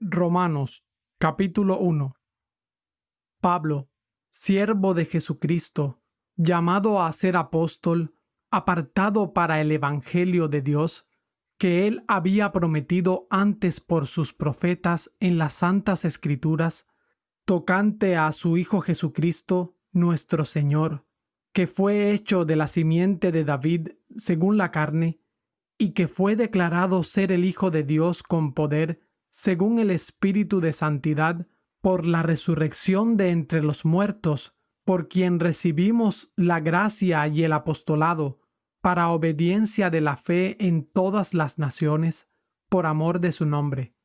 Romanos, capítulo 1. Pablo, siervo de Jesucristo, llamado a ser apóstol, apartado para el Evangelio de Dios, que él había prometido antes por sus profetas en las Santas Escrituras, tocante a su Hijo Jesucristo, nuestro Señor, que fue hecho de la simiente de David según la carne, y que fue declarado ser el Hijo de Dios con poder, según el Espíritu de Santidad, por la resurrección de entre los muertos, por quien recibimos la gracia y el apostolado, para obediencia de la fe en todas las naciones, por amor de su nombre,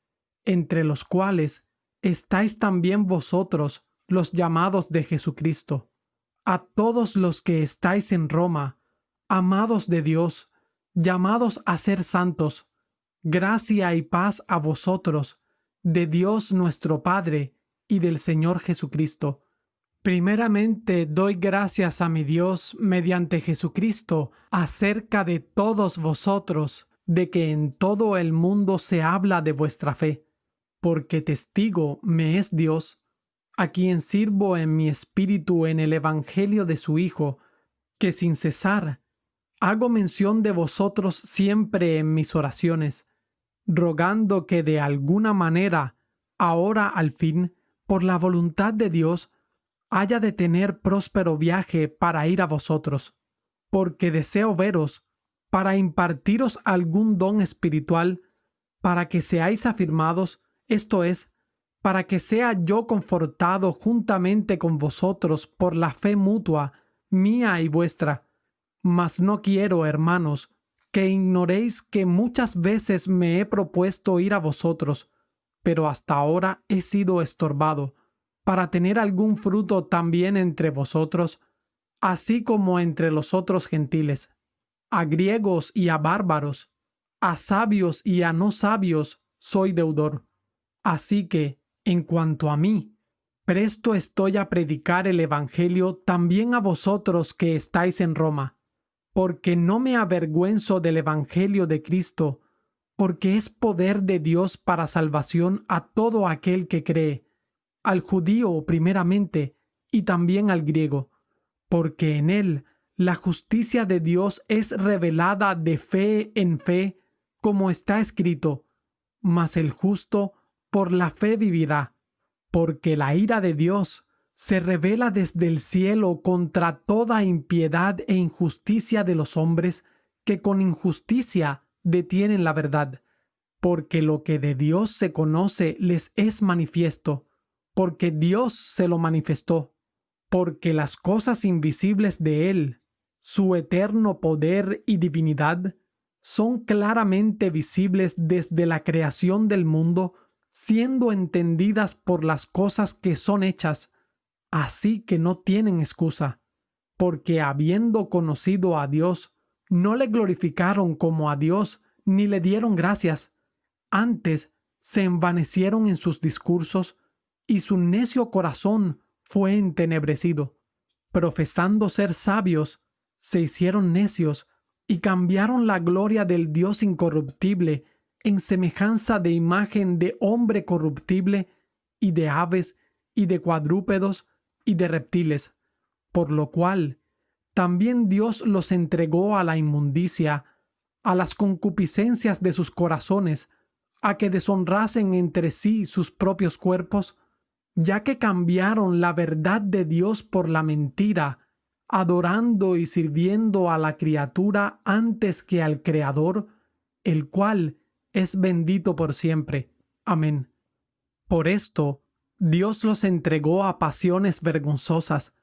entre los cuales estáis también vosotros, los llamados de Jesucristo. A todos los que estáis en Roma, amados de Dios, llamados a ser santos, gracia y paz a vosotros, de Dios nuestro Padre y del Señor Jesucristo. Primeramente doy gracias a mi Dios mediante Jesucristo acerca de todos vosotros, de que en todo el mundo se habla de vuestra fe, porque testigo me es Dios, a quien sirvo en mi espíritu en el Evangelio de su Hijo, que sin cesar hago mención de vosotros siempre en mis oraciones, rogando que de alguna manera, ahora al fin, por la voluntad de Dios, haya de tener próspero viaje para ir a vosotros, porque deseo veros, para impartiros algún don espiritual, para que seáis afirmados, esto es, para que sea yo confortado juntamente con vosotros por la fe mutua, mía y vuestra. Mas no quiero, hermanos, que ignoréis que muchas veces me he propuesto ir a vosotros, pero hasta ahora he sido estorbado, para tener algún fruto también entre vosotros, así como entre los otros gentiles, a griegos y a bárbaros, a sabios y a no sabios soy deudor. Así que, en cuanto a mí, presto estoy a predicar el Evangelio también a vosotros que estáis en Roma, porque no me avergüenzo del Evangelio de Cristo, porque es poder de Dios para salvación a todo aquel que cree, al judío primeramente y también al griego, porque en él la justicia de Dios es revelada de fe en fe, como está escrito, mas el justo por la fe vivirá, porque la ira de Dios se revela desde el cielo contra toda impiedad e injusticia de los hombres que con injusticia detienen la verdad, porque lo que de Dios se conoce les es manifiesto, porque Dios se lo manifestó, porque las cosas invisibles de Él, su eterno poder y divinidad, son claramente visibles desde la creación del mundo, siendo entendidas por las cosas que son hechas, así que no tienen excusa, porque habiendo conocido a Dios, no le glorificaron como a Dios, ni le dieron gracias. Antes se envanecieron en sus discursos, y su necio corazón fue entenebrecido. Profesando ser sabios, se hicieron necios, y cambiaron la gloria del Dios incorruptible en semejanza de imagen de hombre corruptible, y de aves, y de cuadrúpedos, y de reptiles, por lo cual también Dios los entregó a la inmundicia, a las concupiscencias de sus corazones, a que deshonrasen entre sí sus propios cuerpos, ya que cambiaron la verdad de Dios por la mentira, adorando y sirviendo a la criatura antes que al Creador, el cual es bendito por siempre. Amén. Por esto, Dios los entregó a pasiones vergonzosas,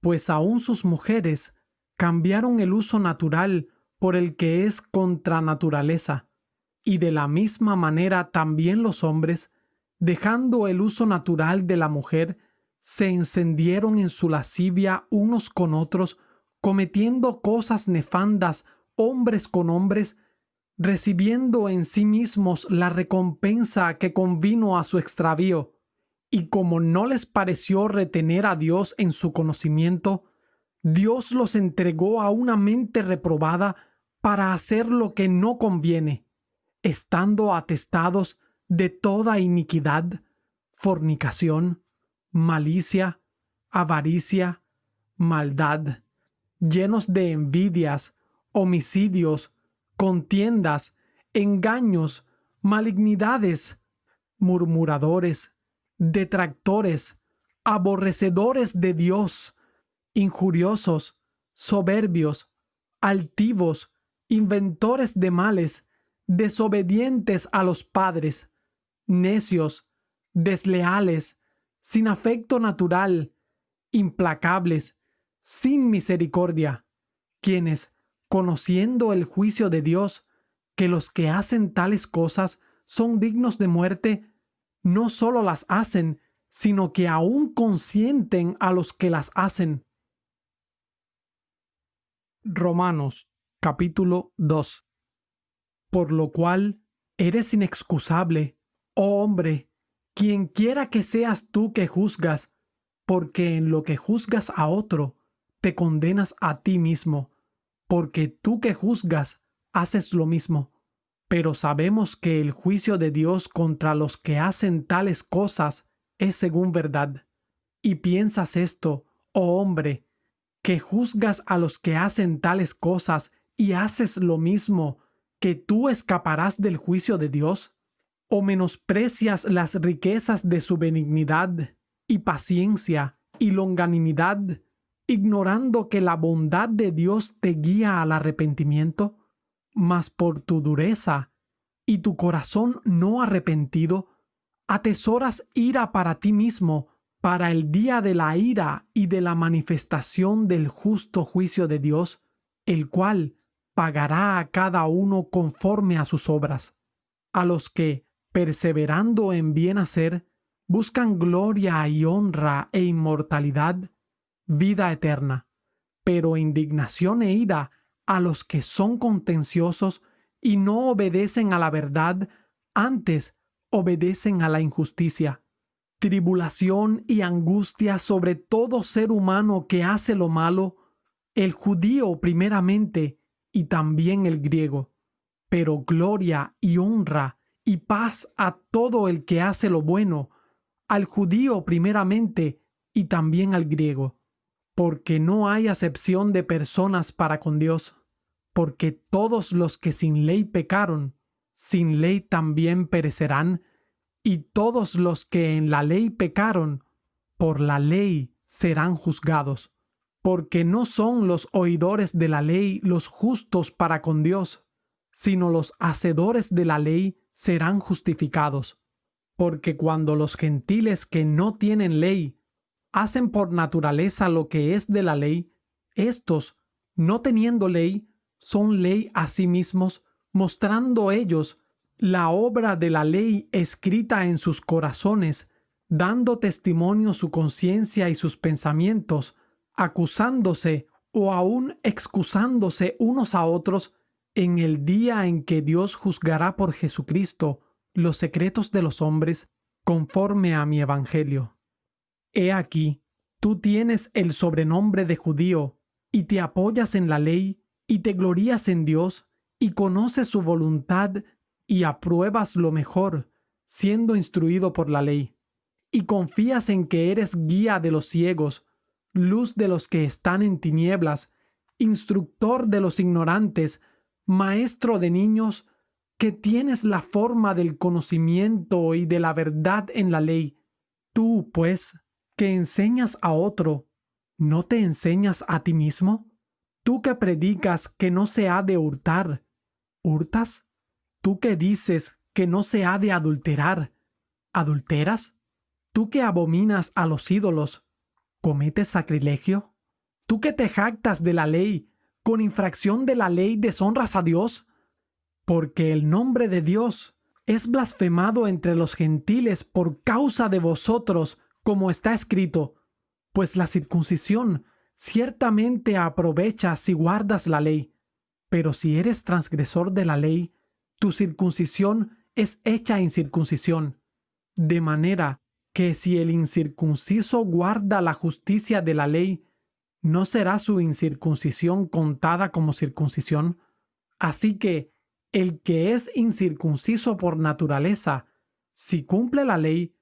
pues aun sus mujeres cambiaron el uso natural por el que es contra naturaleza, y de la misma manera también los hombres, dejando el uso natural de la mujer, se encendieron en su lascivia unos con otros, cometiendo cosas nefandas hombres con hombres, recibiendo en sí mismos la recompensa que convino a su extravío. Y como no les pareció retener a Dios en su conocimiento, Dios los entregó a una mente reprobada para hacer lo que no conviene, estando atestados de toda iniquidad, fornicación, malicia, avaricia, maldad, llenos de envidias, homicidios, contiendas, engaños, malignidades, murmuradores, detractores, aborrecedores de Dios, injuriosos, soberbios, altivos, inventores de males, desobedientes a los padres, necios, desleales, sin afecto natural, implacables, sin misericordia, quienes, conociendo el juicio de Dios, que los que hacen tales cosas son dignos de muerte, no solo las hacen, sino que aún consienten a los que las hacen. Romanos, capítulo 2. Por lo cual eres inexcusable, oh hombre, quien quiera que seas tú que juzgas, porque en lo que juzgas a otro, te condenas a ti mismo, porque tú que juzgas, haces lo mismo. Pero sabemos que el juicio de Dios contra los que hacen tales cosas es según verdad. Y piensas esto, oh hombre, que juzgas a los que hacen tales cosas y haces lo mismo, que tú escaparás del juicio de Dios? ¿O menosprecias las riquezas de su benignidad y paciencia y longanimidad, ignorando que la bondad de Dios te guía al arrepentimiento? Mas por tu dureza y tu corazón no arrepentido, atesoras ira para ti mismo, para el día de la ira y de la manifestación del justo juicio de Dios, el cual pagará a cada uno conforme a sus obras. A los que, perseverando en bien hacer, buscan gloria y honra e inmortalidad, vida eterna, pero indignación e ira a los que son contenciosos y no obedecen a la verdad, antes obedecen a la injusticia. Tribulación y angustia sobre todo ser humano que hace lo malo, el judío primeramente y también el griego, pero gloria y honra y paz a todo el que hace lo bueno, al judío primeramente y también al griego, porque no hay acepción de personas para con Dios, porque todos los que sin ley pecaron, sin ley también perecerán, y todos los que en la ley pecaron, por la ley serán juzgados, porque no son los oidores de la ley los justos para con Dios, sino los hacedores de la ley serán justificados. Porque cuando los gentiles que no tienen ley hacen por naturaleza lo que es de la ley, éstos, no teniendo ley, son ley a sí mismos, mostrando ellos la obra de la ley escrita en sus corazones, dando testimonio su conciencia y sus pensamientos, acusándose o aún excusándose unos a otros en el día en que Dios juzgará por Jesucristo los secretos de los hombres conforme a mi evangelio. He aquí, tú tienes el sobrenombre de judío, y te apoyas en la ley, y te glorías en Dios, y conoces su voluntad, y apruebas lo mejor, siendo instruido por la ley. Y confías en que eres guía de los ciegos, luz de los que están en tinieblas, instructor de los ignorantes, maestro de niños, que tienes la forma del conocimiento y de la verdad en la ley. Tú, pues, que enseñas a otro, ¿no te enseñas a ti mismo? Tú que predicas que no se ha de hurtar, ¿hurtas? Tú que dices que no se ha de adulterar, ¿adulteras? Tú que abominas a los ídolos, ¿cometes sacrilegio? Tú que te jactas de la ley, con infracción de la ley deshonras a Dios, porque el nombre de Dios es blasfemado entre los gentiles por causa de vosotros, como está escrito, pues la circuncisión ciertamente aprovecha si guardas la ley, pero si eres transgresor de la ley, tu circuncisión es hecha incircuncisión, de manera que si el incircunciso guarda la justicia de la ley, ¿no será su incircuncisión contada como circuncisión? Así que el que es incircunciso por naturaleza Si cumple la ley,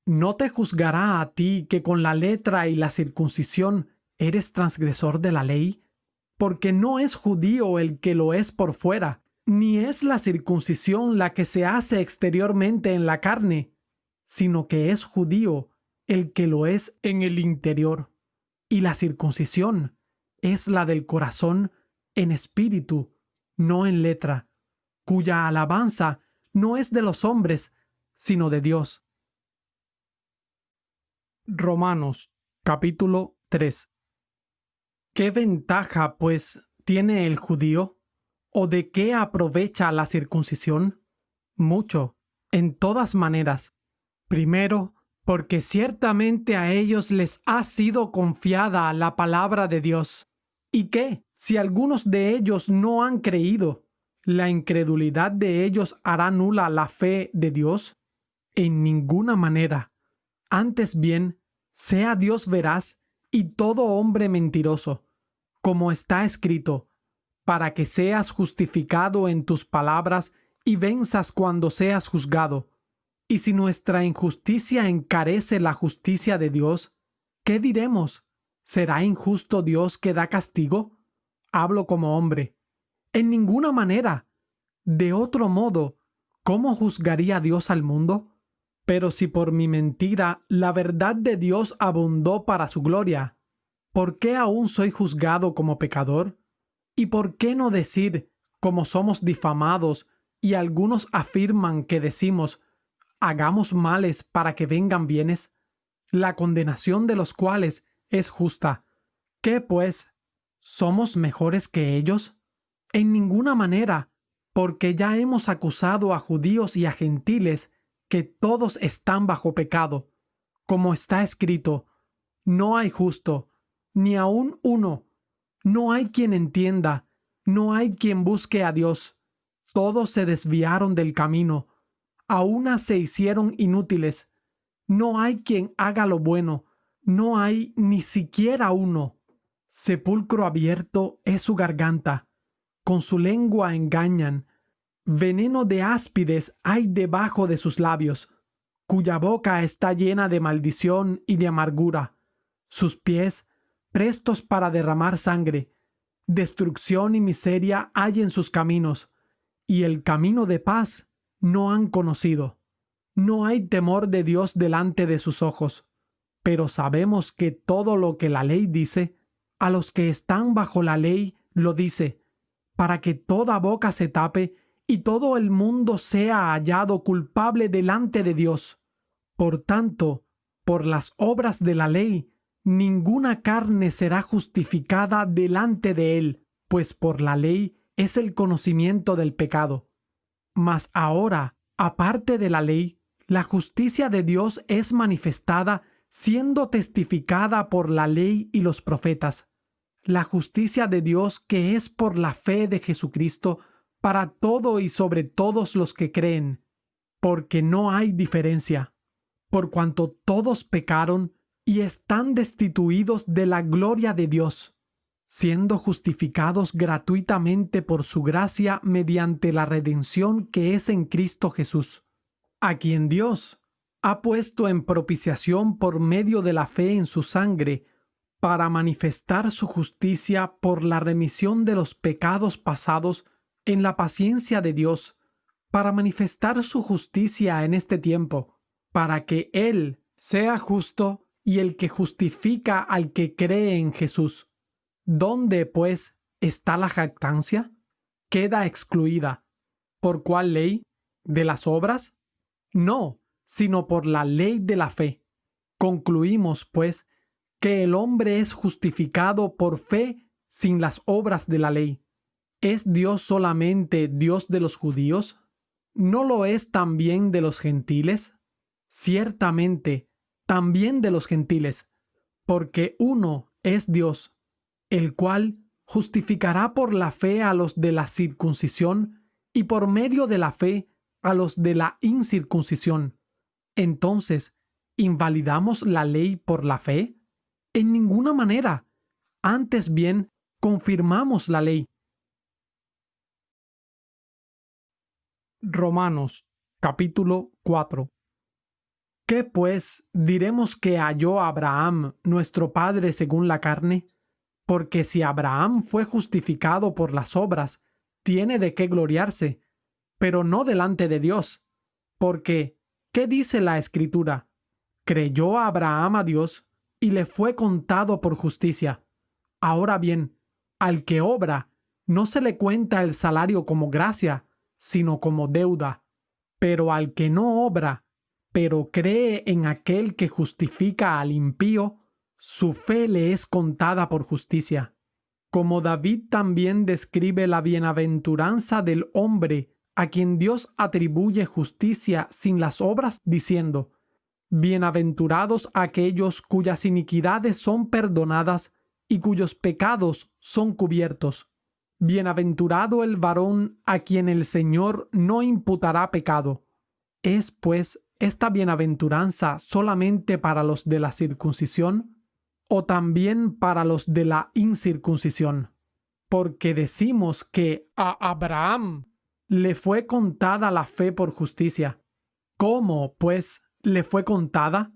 ¿no te juzgará a ti que con la letra y la circuncisión eres transgresor de la ley? Porque no es judío el que lo es por fuera, ni es la circuncisión la que se hace exteriormente en la carne, sino que es judío el que lo es en el interior. Y la circuncisión es la del corazón en espíritu, no en letra, cuya alabanza no es de los hombres, sino de Dios. Romanos, capítulo 3. ¿Qué ventaja, pues, tiene el judío? ¿O de qué aprovecha la circuncisión? Mucho, en todas maneras. Primero, porque ciertamente a ellos les ha sido confiada la palabra de Dios. ¿Y qué, si algunos de ellos no han creído? ¿La incredulidad de ellos hará nula la fe de Dios? En ninguna manera. Antes bien, sea Dios veraz y todo hombre mentiroso, como está escrito, para que seas justificado en tus palabras y venzas cuando seas juzgado. Y si nuestra injusticia encarece la justicia de Dios, ¿qué diremos? ¿Será injusto Dios que da castigo? Hablo como hombre. En ninguna manera. De otro modo, ¿cómo juzgaría Dios al mundo? Pero si por mi mentira la verdad de Dios abundó para su gloria, ¿por qué aún soy juzgado como pecador? ¿Y por qué no decir, como somos difamados, y algunos afirman que decimos, hagamos males para que vengan bienes, la condenación de los cuales es justa? ¿Qué pues? ¿Somos mejores que ellos? En ninguna manera, porque ya hemos acusado a judíos y a gentiles que todos están bajo pecado. Como está escrito, no hay justo, ni aun uno. No hay quien entienda, no hay quien busque a Dios. Todos se desviaron del camino, a una se hicieron inútiles. No hay quien haga lo bueno, no hay ni siquiera uno. Sepulcro abierto es su garganta, con su lengua engañan. Veneno de áspides hay debajo de sus labios, cuya boca está llena de maldición y de amargura. Sus pies, prestos para derramar sangre. Destrucción y miseria hay en sus caminos, y el camino de paz no han conocido. No hay temor de Dios delante de sus ojos. Pero sabemos que todo lo que la ley dice, a los que están bajo la ley lo dice, para que toda boca se tape y todo el mundo sea hallado culpable delante de Dios. Por tanto, por las obras de la ley, ninguna carne será justificada delante de él, pues por la ley es el conocimiento del pecado. Mas ahora, aparte de la ley, la justicia de Dios es manifestada, siendo testificada por la ley y los profetas. La justicia de Dios que es por la fe de Jesucristo para todo y sobre todos los que creen, porque no hay diferencia, por cuanto todos pecaron y están destituidos de la gloria de Dios, siendo justificados gratuitamente por su gracia mediante la redención que es en Cristo Jesús, a quien Dios ha puesto en propiciación por medio de la fe en su sangre, para manifestar su justicia por la remisión de los pecados pasados en la paciencia de Dios, para manifestar su justicia en este tiempo, para que Él sea justo y el que justifica al que cree en Jesús. ¿Dónde, pues, está la jactancia? Queda excluida. ¿Por cuál ley? ¿De las obras? No, sino por la ley de la fe. Concluimos, pues, que el hombre es justificado por fe sin las obras de la ley. ¿Es Dios solamente Dios de los judíos? ¿No lo es también de los gentiles? Ciertamente, también de los gentiles, porque uno es Dios, el cual justificará por la fe a los de la circuncisión y por medio de la fe a los de la incircuncisión. Entonces, ¿invalidamos la ley por la fe? En ninguna manera. Antes bien, confirmamos la ley. Romanos, capítulo 4. ¿Qué pues diremos que halló Abraham, nuestro padre según la carne? Porque si Abraham fue justificado por las obras, tiene de qué gloriarse, pero no delante de Dios. Porque, ¿qué dice la Escritura? Creyó Abraham a Dios y le fue contado por justicia. Ahora bien, al que obra, no se le cuenta el salario como gracia, sino como deuda. Pero al que no obra, pero cree en aquel que justifica al impío, su fe le es contada por justicia. Como David también describe la bienaventuranza del hombre a quien Dios atribuye justicia sin las obras, diciendo: Bienaventurados aquellos cuyas iniquidades son perdonadas y cuyos pecados son cubiertos. Bienaventurado el varón a quien el Señor no imputará pecado. ¿Es, pues, esta bienaventuranza solamente para los de la circuncisión o también para los de la incircuncisión? Porque decimos que a Abraham le fue contada la fe por justicia. ¿Cómo, pues, le fue contada?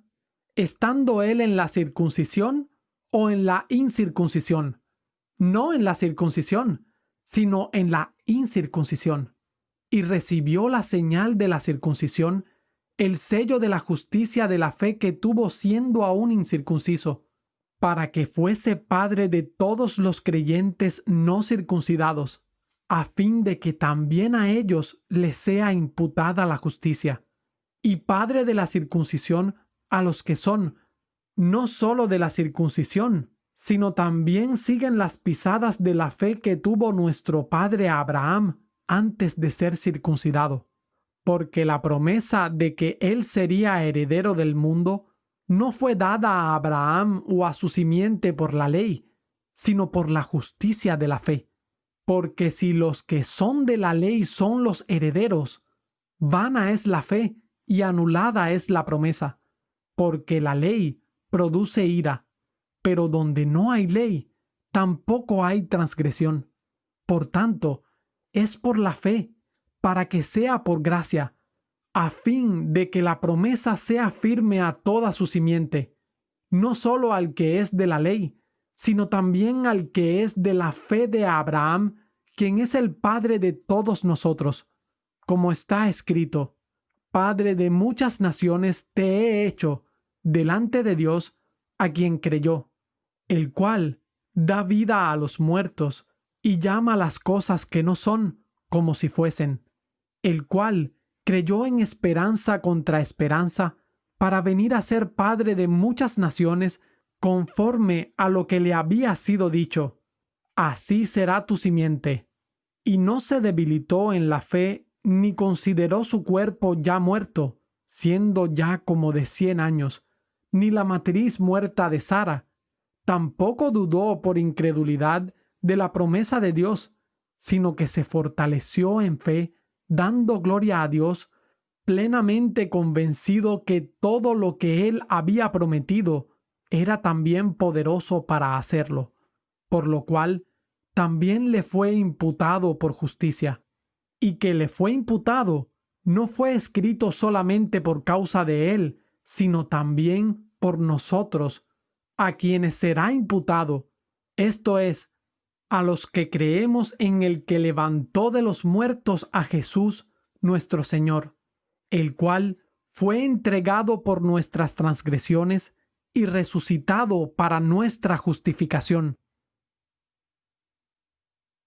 ¿Estando él en la circuncisión o en la incircuncisión? No en la circuncisión, sino en la incircuncisión. Y recibió la señal de la circuncisión, el sello de la justicia de la fe que tuvo siendo aún incircunciso, para que fuese padre de todos los creyentes no circuncidados, a fin de que también a ellos les sea imputada la justicia, y padre de la circuncisión a los que son, no sólo de la circuncisión, sino también siguen las pisadas de la fe que tuvo nuestro padre Abraham antes de ser circuncidado, porque la promesa de que él sería heredero del mundo no fue dada a Abraham o a su simiente por la ley, sino por la justicia de la fe. Porque si los que son de la ley son los herederos, vana es la fe y anulada es la promesa, porque la ley produce ira, pero donde no hay ley, tampoco hay transgresión. Por tanto, es por la fe, para que sea por gracia, a fin de que la promesa sea firme a toda su simiente, no solo al que es de la ley, sino también al que es de la fe de Abraham, quien es el Padre de todos nosotros, como está escrito: Padre de muchas naciones te he hecho, delante de Dios, a quien creyó, el cual da vida a los muertos y llama las cosas que no son como si fuesen, el cual creyó en esperanza contra esperanza, para venir a ser padre de muchas naciones, conforme a lo que le había sido dicho: así será tu simiente. Y no se debilitó en la fe, ni consideró su cuerpo ya muerto, siendo ya como de 100 años, ni la matriz muerta de Sara. Tampoco dudó por incredulidad de la promesa de Dios, sino que se fortaleció en fe, dando gloria a Dios, plenamente convencido que todo lo que él había prometido era también poderoso para hacerlo, por lo cual también le fue imputado por justicia. Y que le fue imputado no fue escrito solamente por causa de él, sino también por nosotros, a quienes será imputado, esto es, a los que creemos en el que levantó de los muertos a Jesús nuestro Señor, el cual fue entregado por nuestras transgresiones y resucitado para nuestra justificación.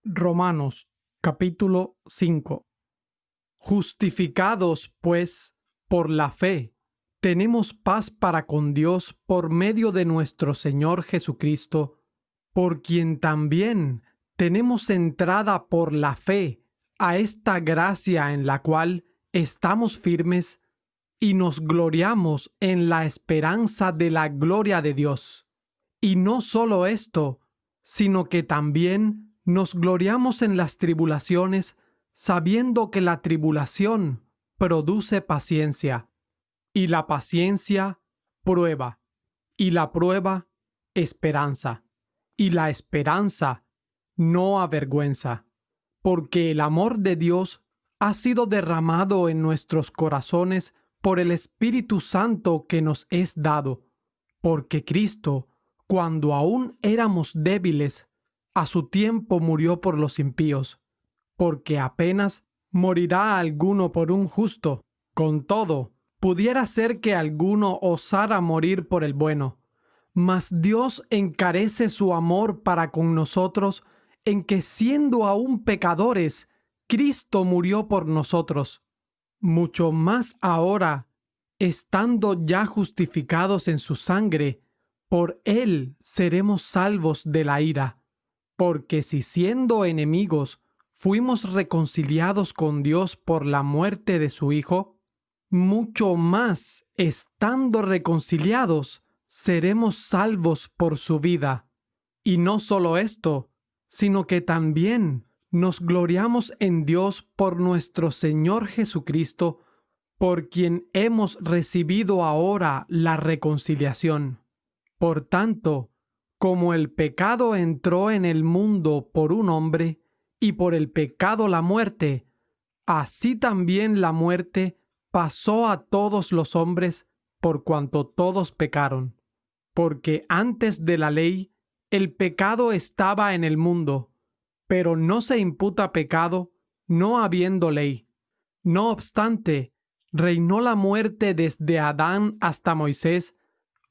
Romanos capítulo 5. Justificados, pues, por la fe, tenemos paz para con Dios por medio de nuestro Señor Jesucristo, por quien también tenemos entrada por la fe a esta gracia en la cual estamos firmes y nos gloriamos en la esperanza de la gloria de Dios. Y no solo esto, sino que también nos gloriamos en las tribulaciones, sabiendo que la tribulación produce paciencia, y la paciencia, prueba, y la prueba, esperanza, y la esperanza, no avergüenza, porque el amor de Dios ha sido derramado en nuestros corazones por el Espíritu Santo que nos es dado, porque Cristo, cuando aún éramos débiles, a su tiempo murió por los impíos, porque apenas morirá alguno por un justo. Con todo, pudiera ser que alguno osara morir por el bueno, mas Dios encarece su amor para con nosotros en que siendo aún pecadores, Cristo murió por nosotros. Mucho más ahora, estando ya justificados en su sangre, por Él seremos salvos de la ira. Porque si siendo enemigos fuimos reconciliados con Dios por la muerte de su Hijo, mucho más, estando reconciliados, seremos salvos por su vida. Y no solo esto, sino que también nos gloriamos en Dios por nuestro Señor Jesucristo, por quien hemos recibido ahora la reconciliación. Por tanto, como el pecado entró en el mundo por un hombre, y por el pecado la muerte, así también la muerte pasó a todos los hombres por cuanto todos pecaron. Porque antes de la ley, el pecado estaba en el mundo, pero no se imputa pecado, no habiendo ley. No obstante, reinó la muerte desde Adán hasta Moisés,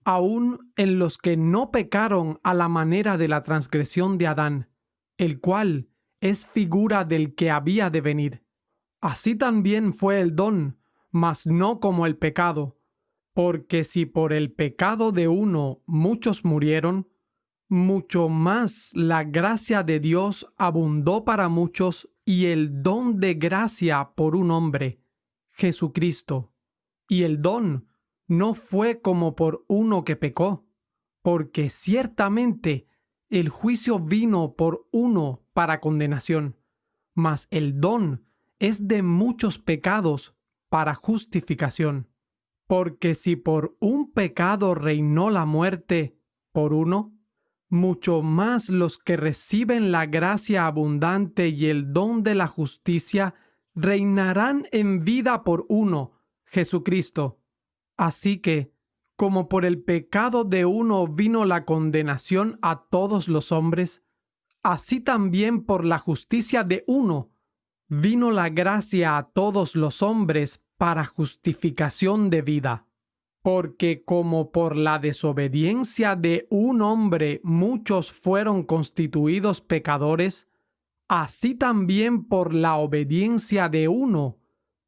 aun en los que no pecaron a la manera de la transgresión de Adán, el cual es figura del que había de venir. Así también fue el don, mas no como el pecado, porque si por el pecado de uno muchos murieron, mucho más la gracia de Dios abundó para muchos y el don de gracia por un hombre, Jesucristo. Y el don no fue como por uno que pecó, porque ciertamente el juicio vino por uno para condenación, mas el don es de muchos pecados para justificación. Porque si por un pecado reinó la muerte por uno, mucho más los que reciben la gracia abundante y el don de la justicia reinarán en vida por uno, Jesucristo. Así que, como por el pecado de uno vino la condenación a todos los hombres, así también por la justicia de uno vino la gracia a todos los hombres para justificación de vida. Porque como por la desobediencia de un hombre muchos fueron constituidos pecadores, así también por la obediencia de uno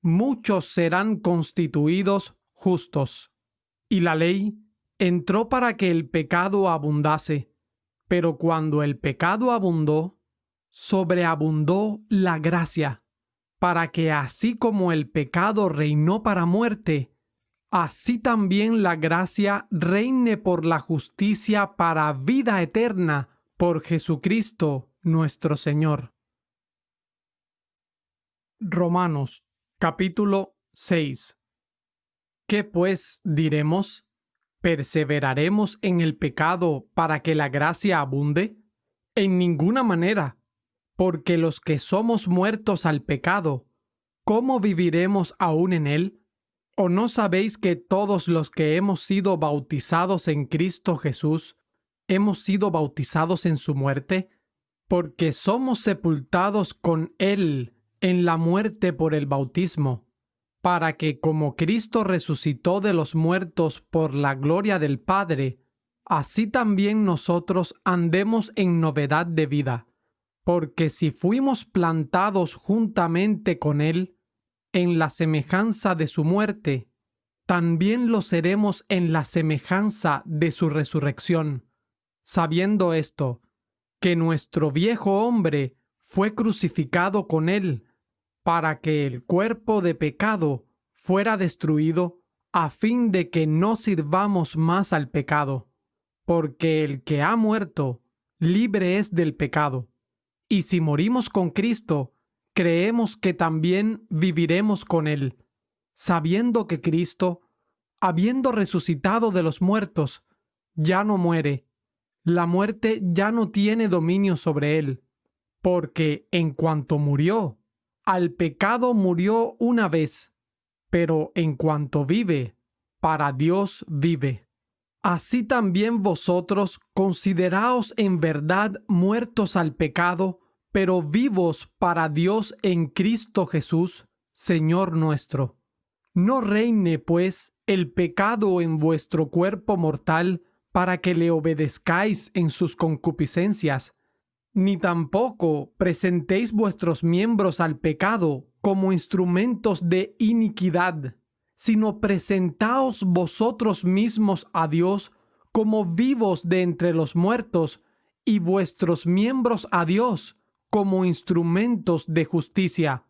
muchos serán constituidos justos. Y la ley entró para que el pecado abundase, pero cuando el pecado abundó, sobreabundó la gracia, para que así como el pecado reinó para muerte, así también la gracia reine por la justicia para vida eterna por Jesucristo nuestro Señor. Romanos, capítulo 6. ¿Qué pues diremos? ¿Perseveraremos en el pecado para que la gracia abunde? En ninguna manera, porque los que somos muertos al pecado, ¿cómo viviremos aún en él? ¿O no sabéis que todos los que hemos sido bautizados en Cristo Jesús, hemos sido bautizados en su muerte? Porque somos sepultados con Él en la muerte por el bautismo, para que como Cristo resucitó de los muertos por la gloria del Padre, así también nosotros andemos en novedad de vida. Porque si fuimos plantados juntamente con Él, en la semejanza de su muerte, también lo seremos en la semejanza de su resurrección, sabiendo esto, que nuestro viejo hombre fue crucificado con él, para que el cuerpo de pecado fuera destruido, a fin de que no sirvamos más al pecado, porque el que ha muerto, libre es del pecado. Y si morimos con Cristo, creemos que también viviremos con Él, sabiendo que Cristo, habiendo resucitado de los muertos, ya no muere. La muerte ya no tiene dominio sobre Él, porque en cuanto murió, al pecado murió una vez, pero en cuanto vive, para Dios vive. Así también vosotros consideraos en verdad muertos al pecado, pero vivos para Dios en Cristo Jesús, Señor nuestro. No reine, pues, el pecado en vuestro cuerpo mortal para que le obedezcáis en sus concupiscencias, ni tampoco presentéis vuestros miembros al pecado como instrumentos de iniquidad, sino presentaos vosotros mismos a Dios como vivos de entre los muertos, y vuestros miembros a Dios como instrumentos de justicia.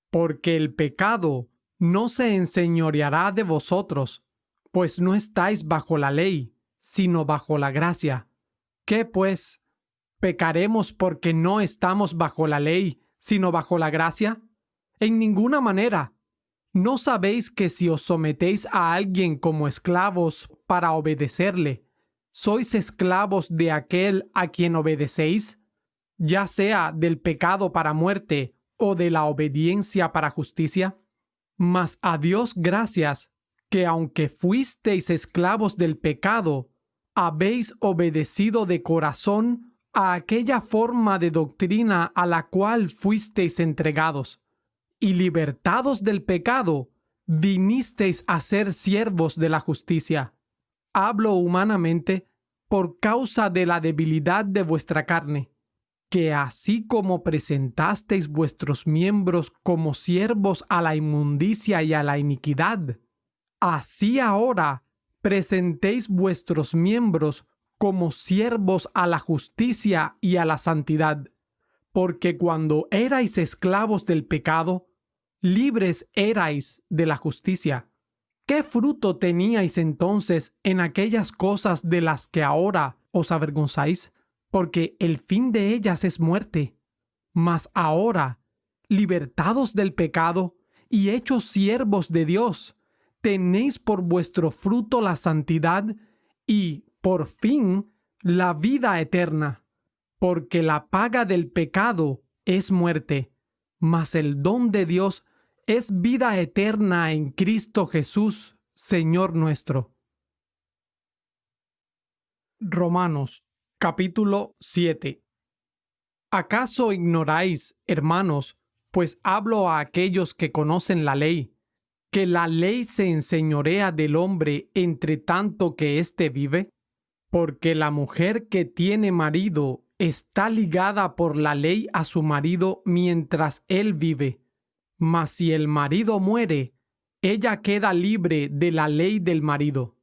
Porque el pecado no se enseñoreará de vosotros, pues no estáis bajo la ley, sino bajo la gracia. ¿Qué pues? ¿Pecaremos porque no estamos bajo la ley, sino bajo la gracia? En ninguna manera. ¿No sabéis que si os sometéis a alguien como esclavos para obedecerle, sois esclavos de aquel a quien obedecéis, ya sea del pecado para muerte o de la obediencia para justicia? Mas a Dios gracias, que aunque fuisteis esclavos del pecado, habéis obedecido de corazón a aquella forma de doctrina a la cual fuisteis entregados, y libertados del pecado, vinisteis a ser siervos de la justicia. Hablo humanamente por causa de la debilidad de vuestra carne, que así como presentasteis vuestros miembros como siervos a la inmundicia y a la iniquidad, así ahora presentéis vuestros miembros como siervos a la justicia y a la santidad, porque cuando erais esclavos del pecado, libres erais de la justicia. ¿Qué fruto teníais entonces en aquellas cosas de las que ahora os avergonzáis? Porque el fin de ellas es muerte. Mas ahora, libertados del pecado y hechos siervos de Dios, tenéis por vuestro fruto la santidad y, por fin, la vida eterna. Porque la paga del pecado es muerte, mas el don de Dios es vida eterna en Cristo Jesús, Señor nuestro. Romanos, capítulo 7. ¿Acaso ignoráis, hermanos, pues hablo a aquellos que conocen la ley, que la ley se enseñorea del hombre entre tanto que éste vive? Porque la mujer que tiene marido está ligada por la ley a su marido mientras él vive. Mas si el marido muere, ella queda libre de la ley del marido.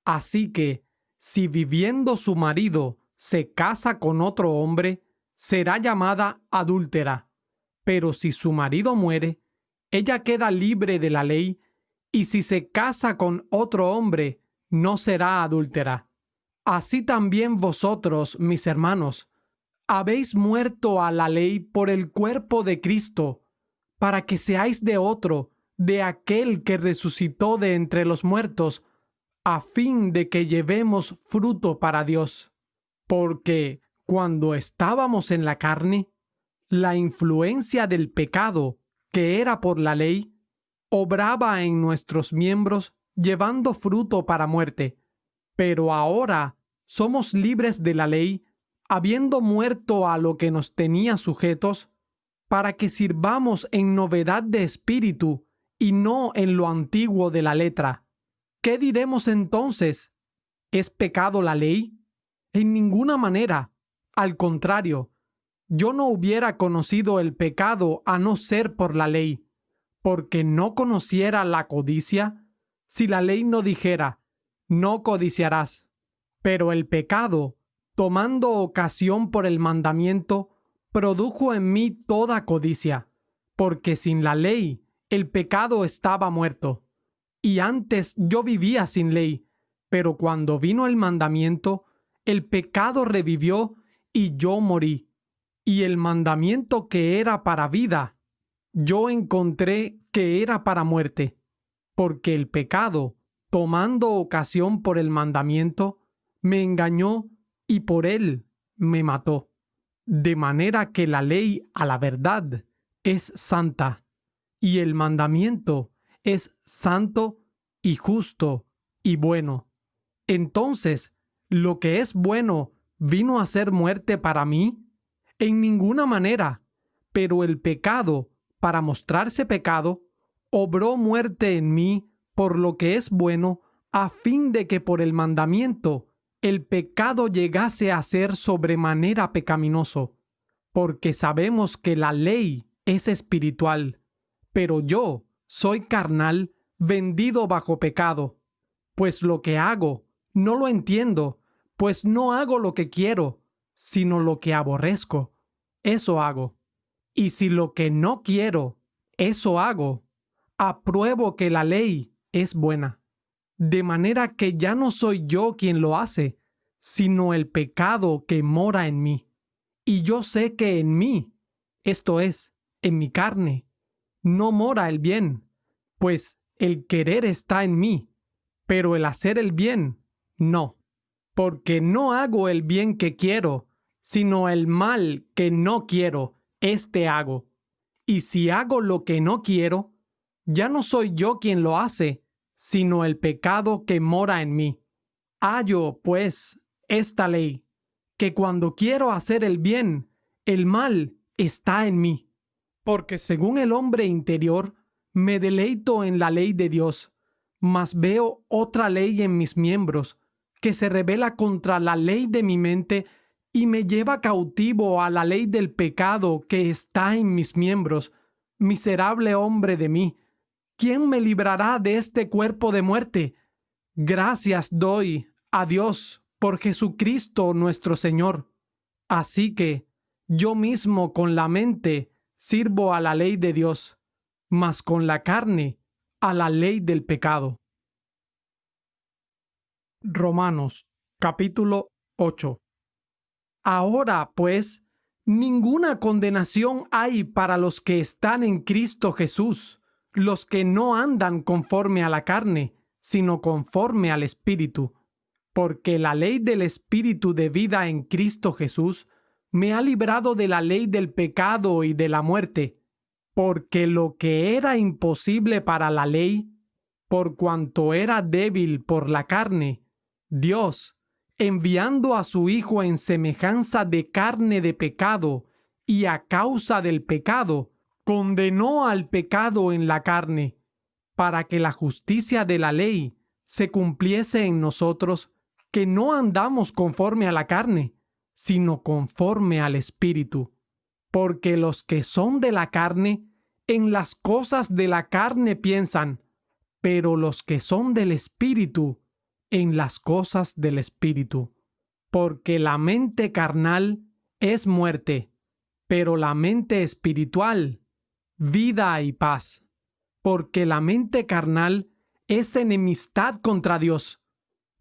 Así que, si viviendo su marido se casa con otro hombre, será llamada adúltera. Pero si su marido muere, ella queda libre de la ley, y si se casa con otro hombre, no será adúltera. Así también vosotros, mis hermanos, habéis muerto a la ley por el cuerpo de Cristo, para que seáis de otro, de aquel que resucitó de entre los muertos, a fin de que llevemos fruto para Dios. Porque cuando estábamos en la carne, la influencia del pecado, que era por la ley, obraba en nuestros miembros, llevando fruto para muerte. Pero ahora somos libres de la ley, habiendo muerto a lo que nos tenía sujetos, para que sirvamos en novedad de espíritu y no en lo antiguo de la letra. ¿Qué diremos entonces? ¿Es pecado la ley? En ninguna manera. Al contrario, yo no hubiera conocido el pecado a no ser por la ley, porque no conociera la codicia si la ley no dijera, no codiciarás. Pero el pecado, tomando ocasión por el mandamiento, produjo en mí toda codicia, porque sin la ley el pecado estaba muerto. Y antes yo vivía sin ley, pero cuando vino el mandamiento, el pecado revivió y yo morí. Y el mandamiento que era para vida, yo encontré que era para muerte, porque el pecado, tomando ocasión por el mandamiento, me engañó y por él me mató. De manera que la ley, a la verdad, es santa, y el mandamiento es santo y justo y bueno. Entonces, ¿lo que es bueno vino a ser muerte para mí? En ninguna manera. Pero el pecado, para mostrarse pecado, obró muerte en mí por lo que es bueno, a fin de que por el mandamiento el pecado llegase a ser sobremanera pecaminoso. Porque sabemos que la ley es espiritual, pero yo soy carnal, vendido bajo pecado. Pues lo que hago, no lo entiendo, pues no hago lo que quiero, sino lo que aborrezco. Eso hago. Y si lo que no quiero, eso hago, apruebo que la ley es buena. De manera que ya no soy yo quien lo hace, sino el pecado que mora en mí. Y yo sé que en mí, esto es, en mi carne, no mora el bien, pues el querer está en mí, pero el hacer el bien, no. Porque no hago el bien que quiero, sino el mal que no quiero, este hago. Y si hago lo que no quiero, ya no soy yo quien lo hace, sino el pecado que mora en mí. Hallo, pues, esta ley, que cuando quiero hacer el bien, el mal está en mí. Porque según el hombre interior, me deleito en la ley de Dios, mas veo otra ley en mis miembros, que se rebela contra la ley de mi mente y me lleva cautivo a la ley del pecado que está en mis miembros. Miserable hombre de mí, ¿quién me librará de este cuerpo de muerte? Gracias doy a Dios por Jesucristo nuestro Señor. Así que yo mismo con la mente sirvo a la ley de Dios, mas con la carne a la ley del pecado. Romanos, capítulo 8. Ahora, pues, ninguna condenación hay para los que están en Cristo Jesús, los que no andan conforme a la carne, sino conforme al Espíritu. Porque la ley del Espíritu de vida en Cristo Jesús me ha librado de la ley del pecado y de la muerte. Porque lo que era imposible para la ley, por cuanto era débil por la carne, Dios, enviando a su Hijo en semejanza de carne de pecado, y a causa del pecado, condenó al pecado en la carne, para que la justicia de la ley se cumpliese en nosotros, que no andamos conforme a la carne, sino conforme al Espíritu. Porque los que son de la carne, en las cosas de la carne piensan, pero los que son del Espíritu, en las cosas del Espíritu. Porque la mente carnal es muerte, pero la mente espiritual, vida y paz. Porque la mente carnal es enemistad contra Dios,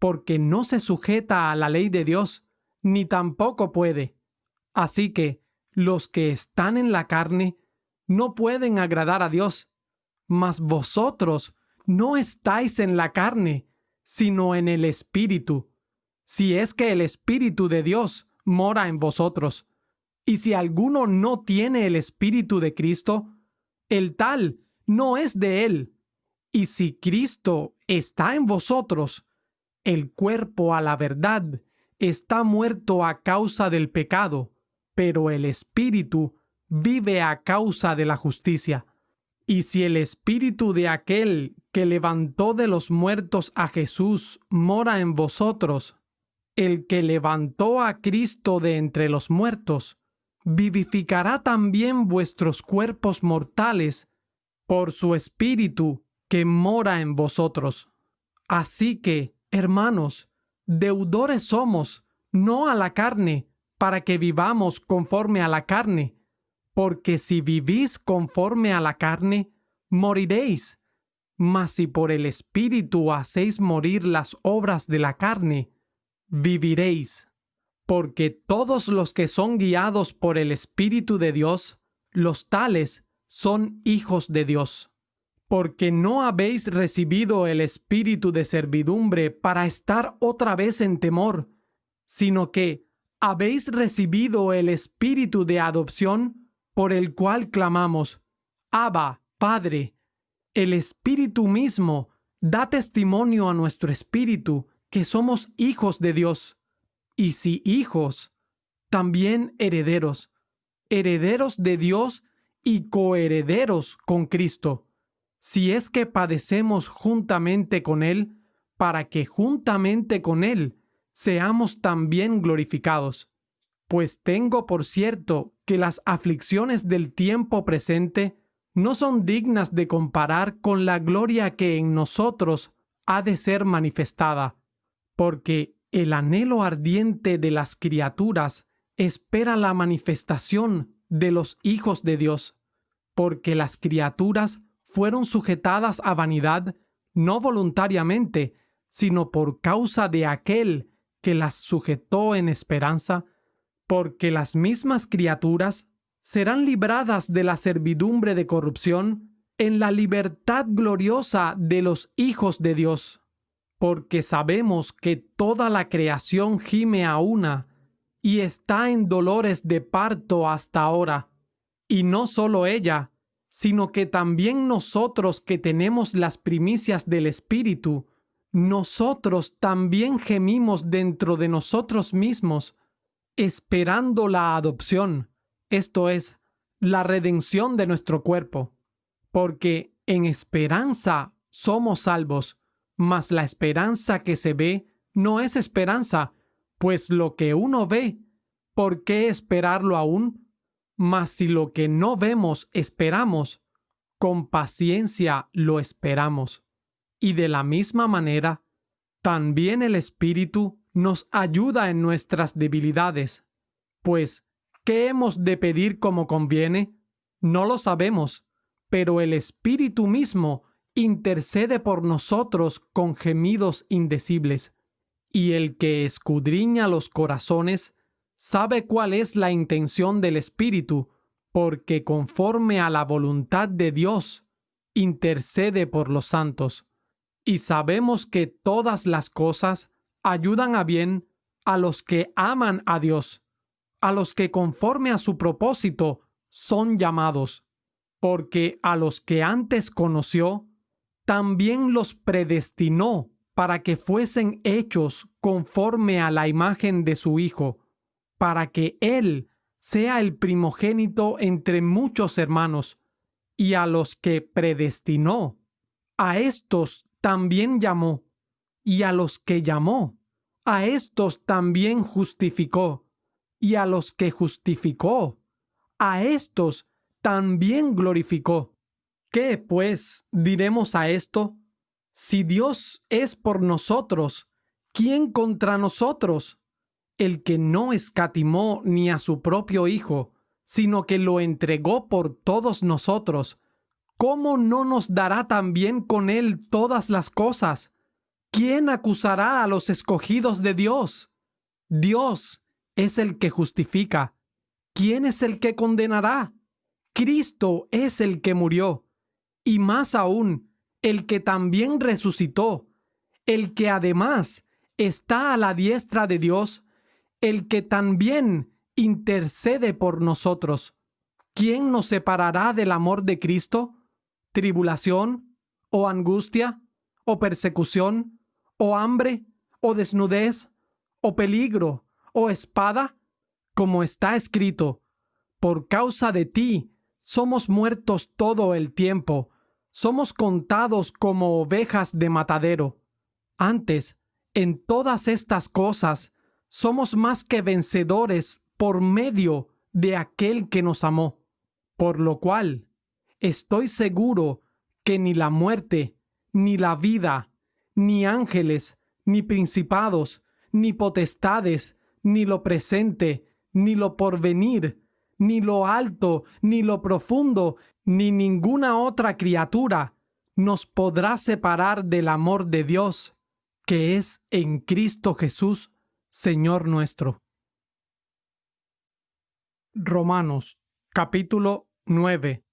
porque no se sujeta a la ley de Dios, ni tampoco puede. Así que los que están en la carne no pueden agradar a Dios. Mas vosotros no estáis en la carne, sino en el Espíritu, si es que el Espíritu de Dios mora en vosotros. Y si alguno no tiene el Espíritu de Cristo, el tal no es de él. Y si Cristo está en vosotros, el cuerpo a la verdad está muerto a causa del pecado, pero el Espíritu vive a causa de la justicia. Y si el Espíritu de aquel que levantó de los muertos a Jesús mora en vosotros, el que levantó a Cristo de entre los muertos, vivificará también vuestros cuerpos mortales por su Espíritu que mora en vosotros. Así que, hermanos, deudores somos, no a la carne, para que vivamos conforme a la carne. Porque si vivís conforme a la carne, moriréis. Mas si por el Espíritu hacéis morir las obras de la carne, viviréis. Porque todos los que son guiados por el Espíritu de Dios, los tales son hijos de Dios. Porque no habéis recibido el espíritu de servidumbre para estar otra vez en temor, sino que habéis recibido el espíritu de adopción, por el cual clamamos, Abba, Padre. El Espíritu mismo da testimonio a nuestro espíritu que somos hijos de Dios. Y si hijos, también herederos, herederos de Dios y coherederos con Cristo, si es que padecemos juntamente con Él, para que juntamente con Él seamos también glorificados. Pues tengo por cierto que las aflicciones del tiempo presente no son dignas de comparar con la gloria que en nosotros ha de ser manifestada, porque el anhelo ardiente de las criaturas espera la manifestación de los hijos de Dios, porque las criaturas fueron sujetadas a vanidad no voluntariamente, sino por causa de aquel que las sujetó en esperanza, porque las mismas criaturas serán libradas de la servidumbre de corrupción en la libertad gloriosa de los hijos de Dios. Porque sabemos que toda la creación gime a una y está en dolores de parto hasta ahora. Y no solo ella, sino que también nosotros que tenemos las primicias del Espíritu, nosotros también gemimos dentro de nosotros mismos, esperando la adopción, esto es, la redención de nuestro cuerpo. Porque en esperanza somos salvos, mas la esperanza que se ve no es esperanza, pues lo que uno ve, ¿por qué esperarlo aún? Mas si lo que no vemos esperamos, con paciencia lo esperamos. Y de la misma manera, también el Espíritu nos ayuda en nuestras debilidades. Pues, ¿qué hemos de pedir como conviene? No lo sabemos, pero el Espíritu mismo intercede por nosotros con gemidos indecibles. Y el que escudriña los corazones sabe cuál es la intención del Espíritu, porque conforme a la voluntad de Dios, intercede por los santos. Y sabemos que todas las cosas ayudan a bien a los que aman a Dios, a los que conforme a su propósito son llamados, porque a los que antes conoció, también los predestinó para que fuesen hechos conforme a la imagen de su Hijo, para que Él sea el primogénito entre muchos hermanos. Y a los que predestinó, a estos también llamó, y a los que llamó, a estos también justificó, y a los que justificó, a estos también glorificó. ¿Qué, pues, diremos a esto? Si Dios es por nosotros, ¿quién contra nosotros? El que no escatimó ni a su propio Hijo, sino que lo entregó por todos nosotros, ¿cómo no nos dará también con Él todas las cosas? ¿Quién acusará a los escogidos de Dios? Dios es el que justifica. ¿Quién es el que condenará? Cristo es el que murió, y más aún, el que también resucitó, el que además está a la diestra de Dios, el que también intercede por nosotros. ¿Quién nos separará del amor de Cristo? ¿Tribulación, o angustia, o persecución, o hambre, o desnudez, o peligro, o espada? Como está escrito, por causa de ti somos muertos todo el tiempo, somos contados como ovejas de matadero. Antes, en todas estas cosas, somos más que vencedores por medio de aquel que nos amó. Por lo cual, estoy seguro que ni la muerte, ni la vida, ni ángeles, ni principados, ni potestades, ni lo presente, ni lo porvenir, ni lo alto, ni lo profundo, ni ninguna otra criatura nos podrá separar del amor de Dios, que es en Cristo Jesús, Señor nuestro. Romanos, capítulo 9.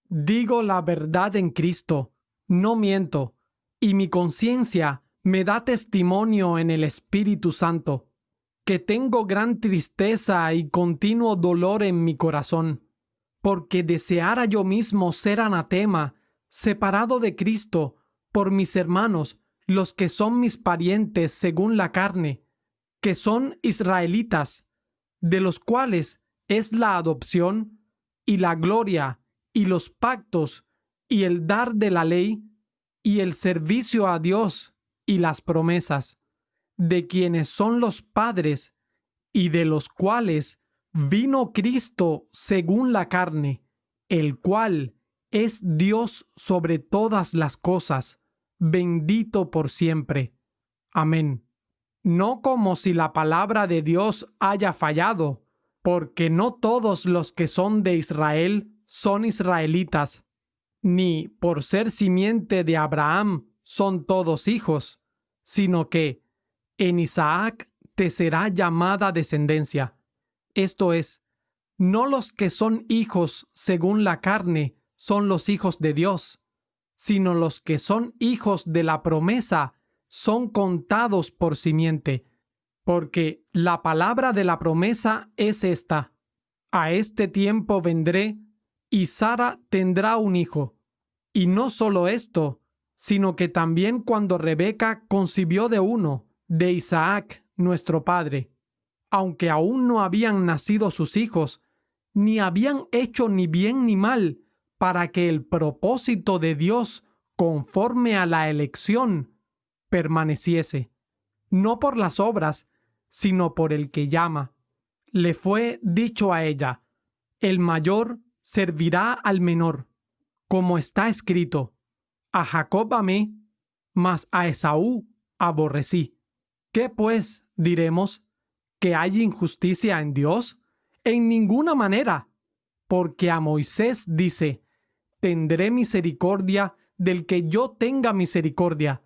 Digo la verdad en Cristo, no miento, y mi conciencia me da testimonio en el Espíritu Santo, que tengo gran tristeza y continuo dolor en mi corazón, porque deseara yo mismo ser anatema, separado de Cristo por mis hermanos, los que son mis parientes según la carne, que son israelitas, de los cuales es la adopción y la gloria y los pactos y el dar de la ley y el servicio a Dios y las promesas, de quienes son los padres y de los cuales vino Cristo según la carne, el cual es Dios sobre todas las cosas, bendito por siempre. Amén. No como si la palabra de Dios haya fallado, porque no todos los que son de Israel son israelitas, ni por ser simiente de Abraham son todos hijos, sino que en Isaac te será llamada descendencia. Esto es, no los que son hijos según la carne son los hijos de Dios, sino los que son hijos de la promesa son contados por simiente, porque la palabra de la promesa es esta: a este tiempo vendré, y Sara tendrá un hijo. Y no solo esto, sino que también cuando Rebeca concibió de uno, de Isaac, nuestro padre, aunque aún no habían nacido sus hijos, ni habían hecho ni bien ni mal, para que el propósito de Dios, conforme a la elección, permaneciese, no por las obras, sino por el que llama. Le fue dicho a ella: el mayor servirá al menor, como está escrito: a Jacob amé, mas a Esaú aborrecí. ¿Qué pues diremos? ¿Que hay injusticia en Dios? En ninguna manera, porque a Moisés dice: tendré misericordia del que yo tenga misericordia,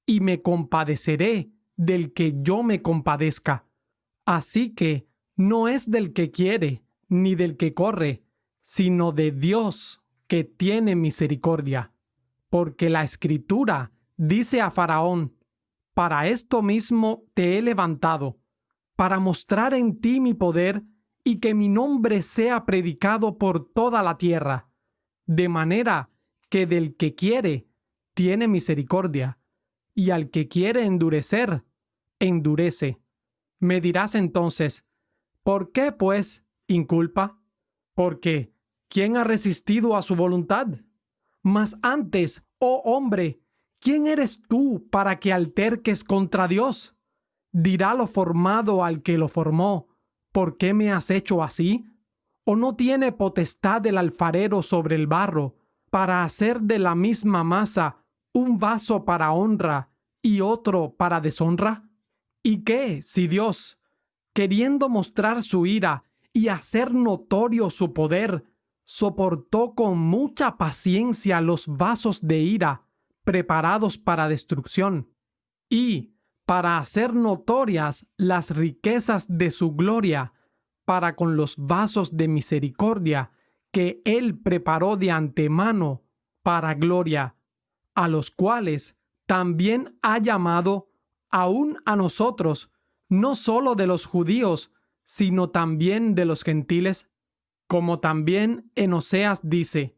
y me compadeceré del que yo me compadezca. Así que no es del que quiere, ni del que corre, sino de Dios que tiene misericordia. Porque la Escritura dice a Faraón: para esto mismo te he levantado, para mostrar en ti mi poder y que mi nombre sea predicado por toda la tierra. De manera que del que quiere, tiene misericordia, y al que quiere endurecer, endurece. Me dirás entonces: ¿por qué, pues, inculpa? Porque ¿quién ha resistido a su voluntad? Mas antes, oh hombre, ¿quién eres tú para que alterques contra Dios? Dirá lo formado al que lo formó: ¿por qué me has hecho así? ¿O no tiene potestad el alfarero sobre el barro, para hacer de la misma masa un vaso para honra y otro para deshonra? ¿Y qué si Dios, queriendo mostrar su ira y hacer notorio su poder, soportó con mucha paciencia los vasos de ira preparados para destrucción, y para hacer notorias las riquezas de su gloria, para con los vasos de misericordia que Él preparó de antemano para gloria, a los cuales también ha llamado aún a nosotros, no solo de los judíos, sino también de los gentiles? Como también en Oseas dice: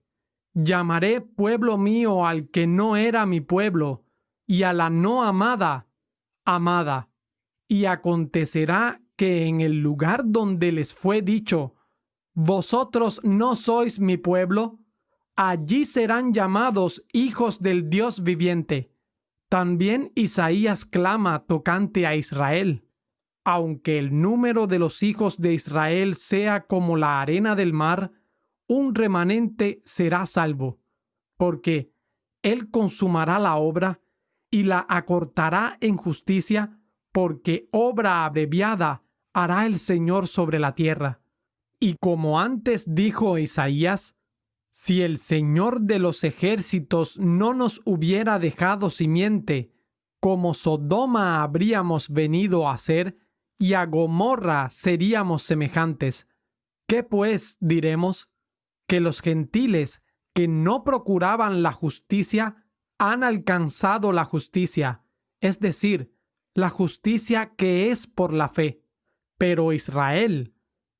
llamaré pueblo mío al que no era mi pueblo, y a la no amada, amada. Y acontecerá que en el lugar donde les fue dicho: vosotros no sois mi pueblo, allí serán llamados hijos del Dios viviente. También Isaías clama tocante a Israel: aunque el número de los hijos de Israel sea como la arena del mar, un remanente será salvo, porque Él consumará la obra y la acortará en justicia, porque obra abreviada hará el Señor sobre la tierra. Y como antes dijo Isaías: si el Señor de los ejércitos no nos hubiera dejado simiente, como Sodoma habríamos venido a ser, y a Gomorra seríamos semejantes. ¿Qué pues diremos? Que los gentiles que no procuraban la justicia han alcanzado la justicia, es decir, la justicia que es por la fe. Pero Israel,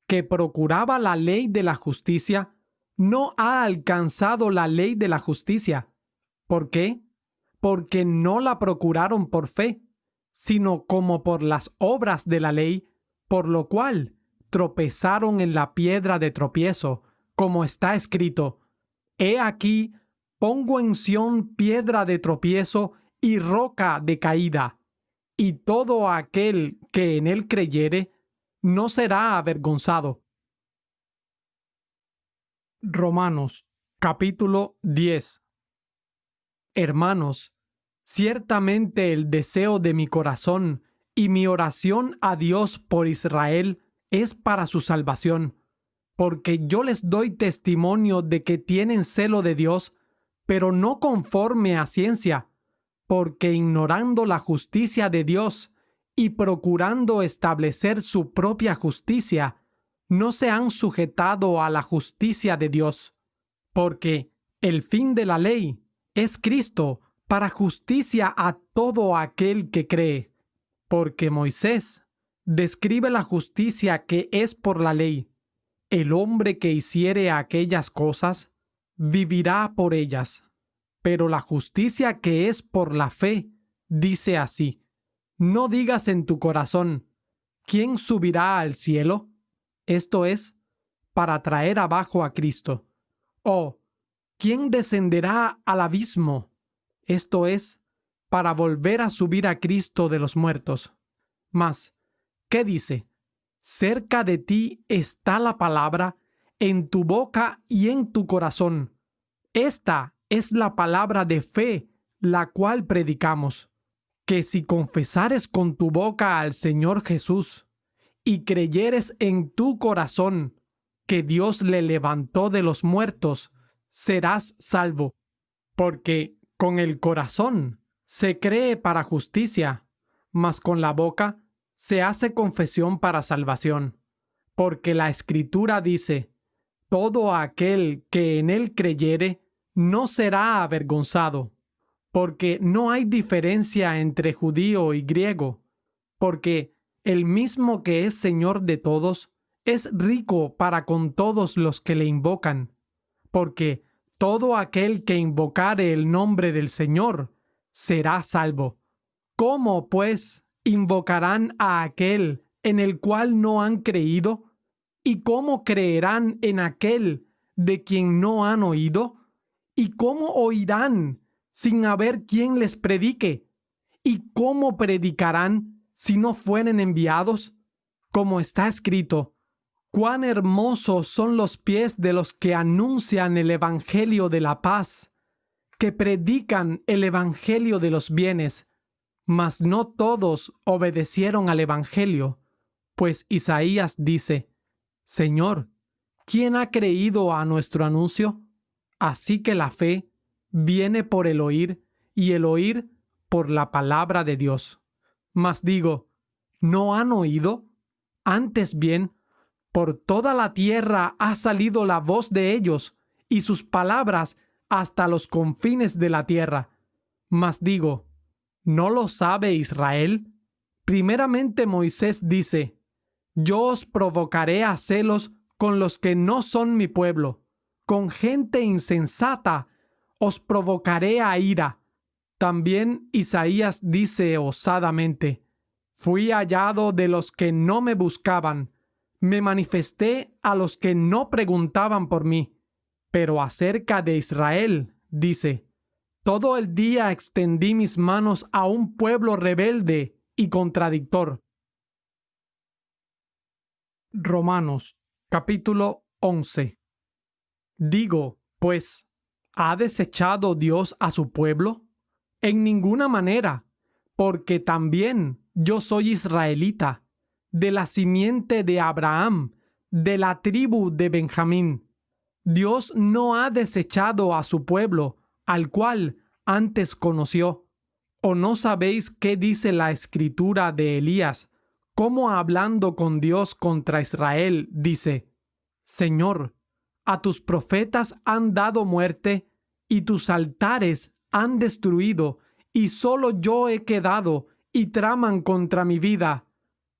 que procuraba la ley de la justicia, no ha alcanzado la ley de la justicia. ¿Por qué? Porque no la procuraron por fe, sino como por las obras de la ley, por lo cual tropezaron en la piedra de tropiezo, como está escrito: He aquí, pongo en Sión piedra de tropiezo y roca de caída, y todo aquel que en él creyere no será avergonzado. Romanos, capítulo 10. Hermanos, ciertamente el deseo de mi corazón y mi oración a Dios por Israel es para su salvación, porque yo les doy testimonio de que tienen celo de Dios, pero no conforme a ciencia, porque ignorando la justicia de Dios y procurando establecer su propia justicia, no se han sujetado a la justicia de Dios, porque el fin de la ley es Cristo para justicia a todo aquel que cree, porque Moisés describe la justicia que es por la ley. El hombre que hiciere aquellas cosas vivirá por ellas. Pero la justicia que es por la fe dice así: no digas en tu corazón, ¿quién subirá al cielo? Esto es, para traer abajo a Cristo. O, ¿quién descenderá al abismo? Esto es, para volver a subir a Cristo de los muertos. Mas, ¿qué dice? Cerca de ti está la palabra, en tu boca y en tu corazón. Esta es la palabra de fe, la cual predicamos, que si confesares con tu boca al Señor Jesús y creyeres en tu corazón que Dios le levantó de los muertos, serás salvo. Porque con el corazón se cree para justicia, mas con la boca se hace confesión para salvación. Porque la Escritura dice: todo aquel que en él creyere no será avergonzado, porque no hay diferencia entre judío y griego, porque el mismo que es Señor de todos es rico para con todos los que le invocan, porque todo aquel que invocare el nombre del Señor será salvo. ¿Cómo, pues, invocarán a aquel en el cual no han creído? ¿Y cómo creerán en aquel de quien no han oído? ¿Y cómo oirán sin haber quien les predique? ¿Y cómo predicarán si no fueren enviados? Como está escrito: cuán hermosos son los pies de los que anuncian el evangelio de la paz, que predican el evangelio de los bienes. Mas no todos obedecieron al evangelio, pues Isaías dice: Señor, ¿quién ha creído a nuestro anuncio? Así que la fe viene por el oír, y el oír por la palabra de Dios. Mas digo, ¿no han oído? Antes bien, por toda la tierra ha salido la voz de ellos, y sus palabras hasta los confines de la tierra. Mas digo, ¿no lo sabe Israel? Primeramente Moisés dice: yo os provocaré a celos con los que no son mi pueblo, con gente insensata os provocaré a ira. También Isaías dice osadamente: fui hallado de los que no me buscaban, me manifesté a los que no preguntaban por mí. Pero acerca de Israel, dice: todo el día extendí mis manos a un pueblo rebelde y contradictor. Romanos, capítulo 11. Digo, pues, ¿ha desechado Dios a su pueblo? En ninguna manera, porque también yo soy israelita, de la simiente de Abraham, de la tribu de Benjamín. Dios no ha desechado a su pueblo, al cual antes conoció. ¿O no sabéis qué dice la Escritura de Elías, cómo hablando con Dios contra Israel dice: Señor, a tus profetas han dado muerte, y tus altares han destruido, y solo yo he quedado, y traman contra mi vida?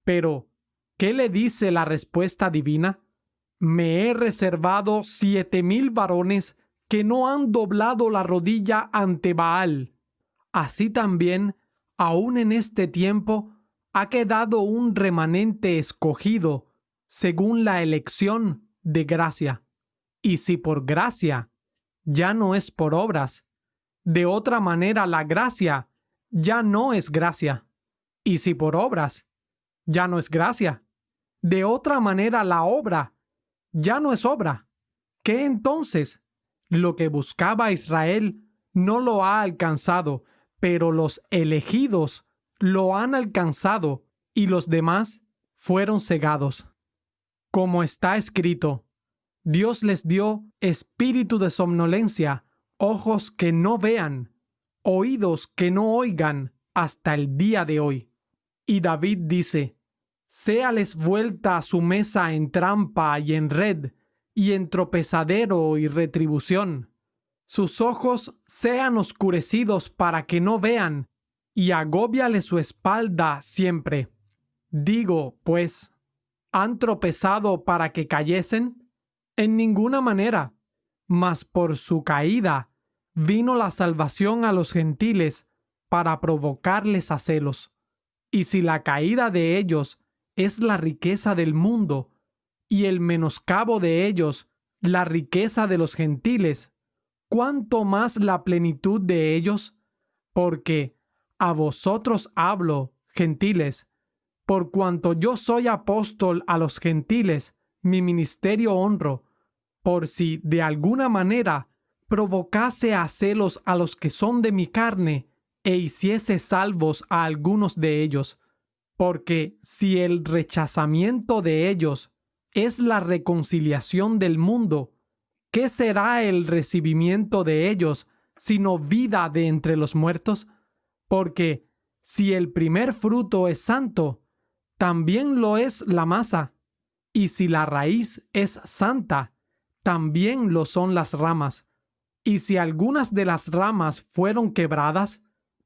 Pero, ¿qué le dice la respuesta divina? Me he reservado 7,000 varones que no han doblado la rodilla ante Baal. Así también, aún en este tiempo, ha quedado un remanente escogido, según la elección de gracia. Y si por gracia, ya no es por obras. De otra manera, la gracia ya no es gracia. Y si por obras, ya no es gracia. De otra manera, la obra ya no es obra. ¿Qué entonces? Lo que buscaba Israel no lo ha alcanzado, pero los elegidos lo han alcanzado y los demás fueron cegados. Como está escrito, Dios les dio espíritu de somnolencia, ojos que no vean, oídos que no oigan hasta el día de hoy. Y David dice, séales vuelta su mesa en trampa y en red, y en tropezadero y retribución. Sus ojos sean oscurecidos para que no vean, y agóbiale su espalda siempre. Digo, pues, ¿han tropezado para que cayesen? En ninguna manera, mas por su caída vino la salvación a los gentiles para provocarles a celos. Y si la caída de ellos es la riqueza del mundo, y el menoscabo de ellos la riqueza de los gentiles, ¿cuánto más la plenitud de ellos? Porque a vosotros hablo, gentiles, por cuanto yo soy apóstol a los gentiles, mi ministerio honro, por si de alguna manera provocase a celos a los que son de mi carne, e hiciese salvos a algunos de ellos. Porque si el rechazamiento de ellos es la reconciliación del mundo, ¿qué será el recibimiento de ellos sino vida de entre los muertos? Porque si el primer fruto es santo, también lo es la masa, y si la raíz es santa, también lo son las ramas. Y si algunas de las ramas fueron quebradas,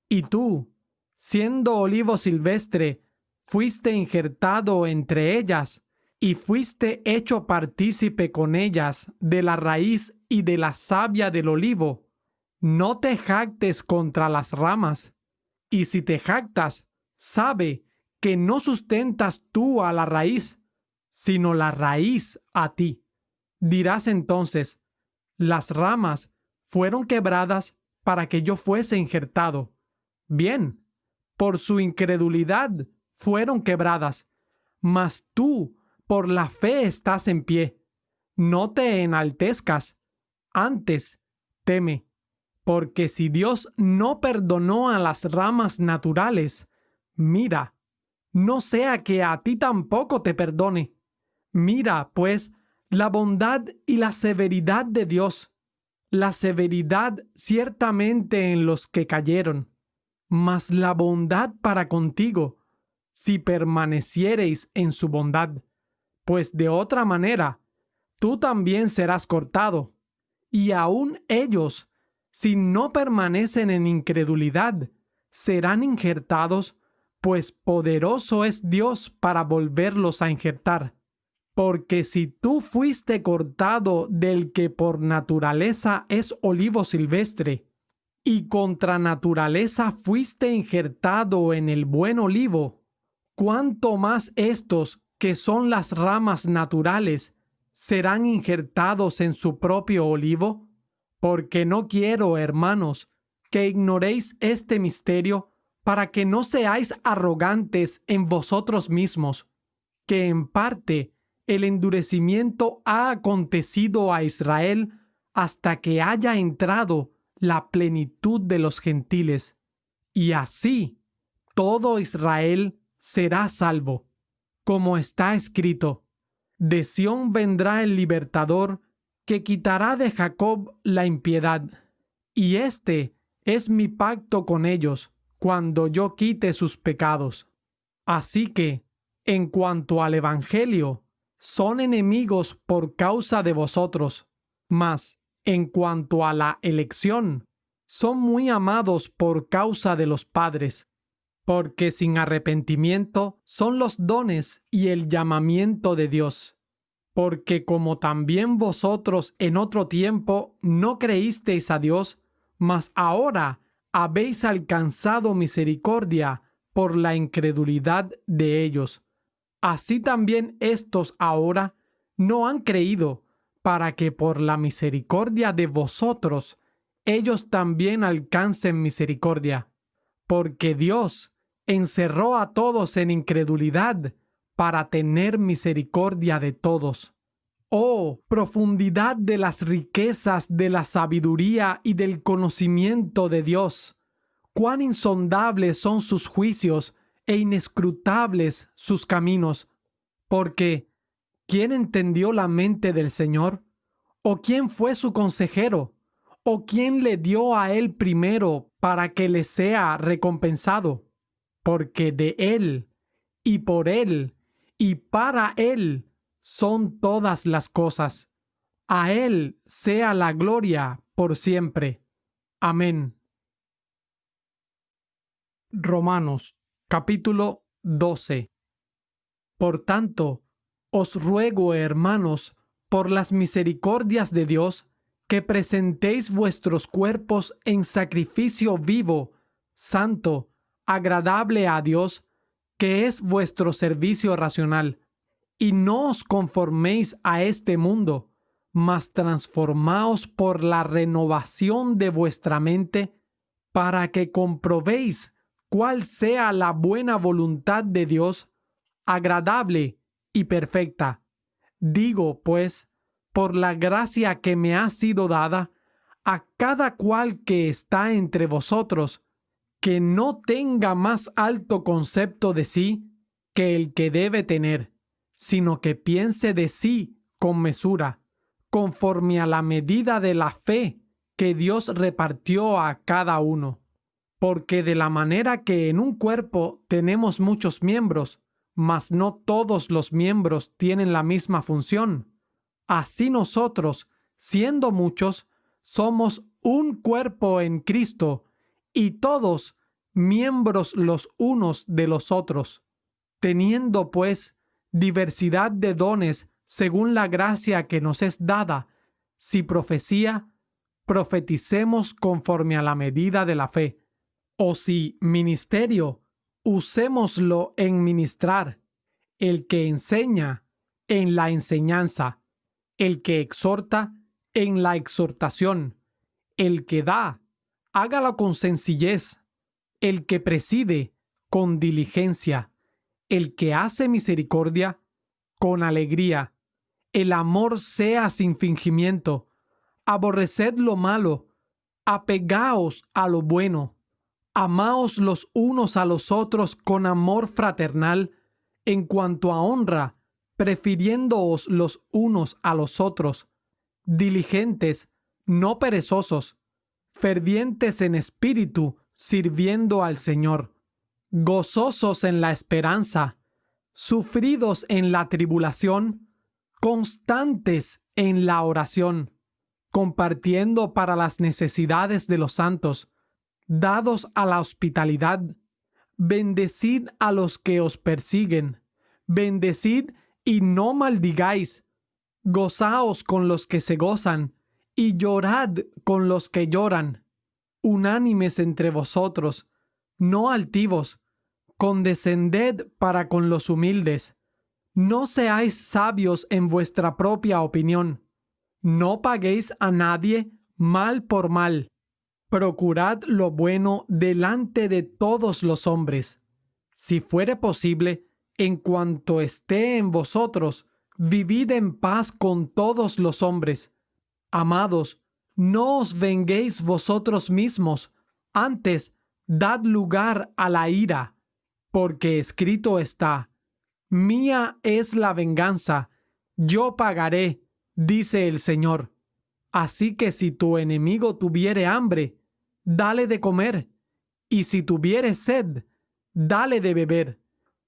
y tú, siendo olivo silvestre, fuiste injertado entre ellas, y fuiste hecho partícipe con ellas de la raíz y de la savia del olivo, no te jactes contra las ramas. Y si te jactas, sabe que no sustentas tú a la raíz, sino la raíz a ti. Dirás entonces, las ramas fueron quebradas para que yo fuese injertado. Bien, por su incredulidad fueron quebradas, mas tú por la fe estás en pie. No te enaltezcas, antes teme, porque si Dios no perdonó a las ramas naturales, mira, no sea que a ti tampoco te perdone. Mira, pues, la bondad y la severidad de Dios, la severidad ciertamente en los que cayeron, mas la bondad para contigo, si permaneciereis en su bondad, pues de otra manera, tú también serás cortado, y aun ellos, si no permanecen en incredulidad, serán injertados, pues poderoso es Dios para volverlos a injertar. Porque si tú fuiste cortado del que por naturaleza es olivo silvestre, y contra naturaleza fuiste injertado en el buen olivo, ¿cuánto más estos, que son las ramas naturales, serán injertados en su propio olivo? Porque no quiero, hermanos, que ignoréis este misterio, para que no seáis arrogantes en vosotros mismos, que en parte el endurecimiento ha acontecido a Israel hasta que haya entrado la plenitud de los gentiles, y así todo Israel será salvo. Como está escrito, de Sión vendrá el libertador, que quitará de Jacob la impiedad. Y este es mi pacto con ellos, cuando yo quite sus pecados. Así que, en cuanto al Evangelio, son enemigos por causa de vosotros, mas, en cuanto a la elección, son muy amados por causa de los padres, porque sin arrepentimiento son los dones y el llamamiento de Dios. Porque como también vosotros en otro tiempo no creísteis a Dios, mas ahora habéis alcanzado misericordia por la incredulidad de ellos. Así también estos ahora no han creído, para que por la misericordia de vosotros ellos también alcancen misericordia. Porque Dios encerró a todos en incredulidad para tener misericordia de todos. Oh, profundidad de las riquezas de la sabiduría y del conocimiento de Dios. Cuán insondables son sus juicios e inescrutables sus caminos. Porque, ¿quién entendió la mente del Señor? ¿O quién fue su consejero? ¿O quién le dio a él primero para que le sea recompensado? Porque de él, y por él, y para él son todas las cosas. A él sea la gloria por siempre. Amén. Romanos, capítulo 12. Por tanto, os ruego, hermanos, por las misericordias de Dios, que presentéis vuestros cuerpos en sacrificio vivo, santo, agradable a Dios, que es vuestro servicio racional. Y no os conforméis a este mundo, mas transformaos por la renovación de vuestra mente, para que comprobéis cuál sea la buena voluntad de Dios, agradable y perfecta. Digo, pues, por la gracia que me ha sido dada, a cada cual que está entre vosotros, que no tenga más alto concepto de sí que el que debe tener, sino que piense de sí con mesura, conforme a la medida de la fe que Dios repartió a cada uno. Porque de la manera que en un cuerpo tenemos muchos miembros, mas no todos los miembros tienen la misma función, así nosotros, siendo muchos, somos un cuerpo en Cristo, y todos miembros los unos de los otros. Teniendo, pues, diversidad de dones según la gracia que nos es dada, si profecía, profeticemos conforme a la medida de la fe. O si ministerio, usémoslo en ministrar, el que enseña, en la enseñanza, el que exhorta, en la exhortación, el que da, hágalo con sencillez, el que preside, con diligencia, el que hace misericordia, con alegría. El amor sea sin fingimiento, aborreced lo malo, apegaos a lo bueno. Amaos los unos a los otros con amor fraternal, en cuanto a honra, prefiriéndoos los unos a los otros, diligentes, no perezosos, fervientes en espíritu, sirviendo al Señor, gozosos en la esperanza, sufridos en la tribulación, constantes en la oración, compartiendo para las necesidades de los santos, dados a la hospitalidad, bendecid a los que os persiguen, bendecid y no maldigáis, gozaos con los que se gozan, y llorad con los que lloran, unánimes entre vosotros, no altivos, condescended para con los humildes, no seáis sabios en vuestra propia opinión, no paguéis a nadie mal por mal. Procurad lo bueno delante de todos los hombres. Si fuere posible, en cuanto esté en vosotros, vivid en paz con todos los hombres. Amados, no os venguéis vosotros mismos, antes dad lugar a la ira, porque escrito está: Mía es la venganza, yo pagaré, dice el Señor. Así que si tu enemigo tuviere hambre, dale de comer, y si tuviere sed, dale de beber,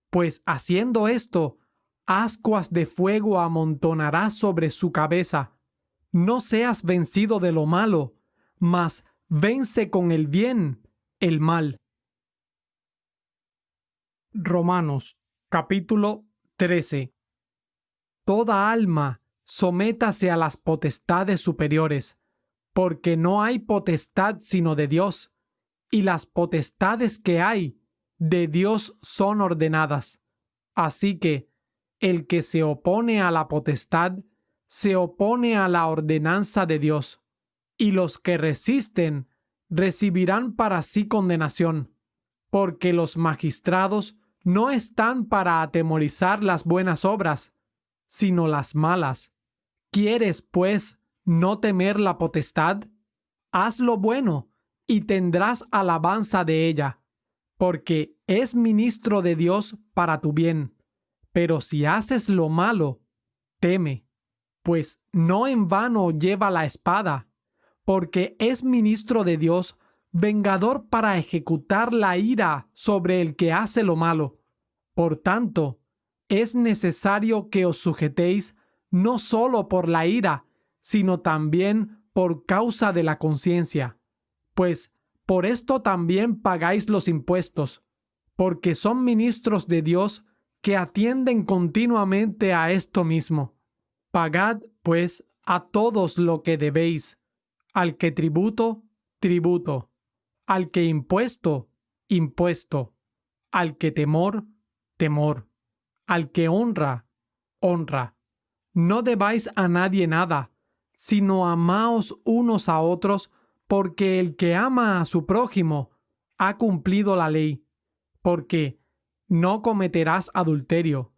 pues haciendo esto, ascuas de fuego amontonarás sobre su cabeza. No seas vencido de lo malo, mas vence con el bien el mal. Romanos, capítulo 13. toda alma, sométase a las potestades superiores, porque no hay potestad sino de Dios, y las potestades que hay, de Dios son ordenadas. Así que el que se opone a la potestad, se opone a la ordenanza de Dios, y los que resisten recibirán para sí condenación, porque los magistrados no están para atemorizar las buenas obras, sino las malas. ¿Quieres, pues, no temer la potestad? Haz lo bueno, y tendrás alabanza de ella, porque es ministro de Dios para tu bien. Pero si haces lo malo, teme, pues no en vano lleva la espada, porque es ministro de Dios, vengador para ejecutar la ira sobre el que hace lo malo. Por tanto, es necesario que os sujetéis no solo por la ira, sino también por causa de la conciencia, pues por esto también pagáis los impuestos, porque son ministros de Dios que atienden continuamente a esto mismo. Pagad, pues, a todos lo que debéis, al que tributo, tributo, al que impuesto, impuesto, al que temor, temor, al que honra, honra. No debáis a nadie nada, sino amaos unos a otros, porque el que ama a su prójimo ha cumplido la ley. Porque no cometerás adulterio,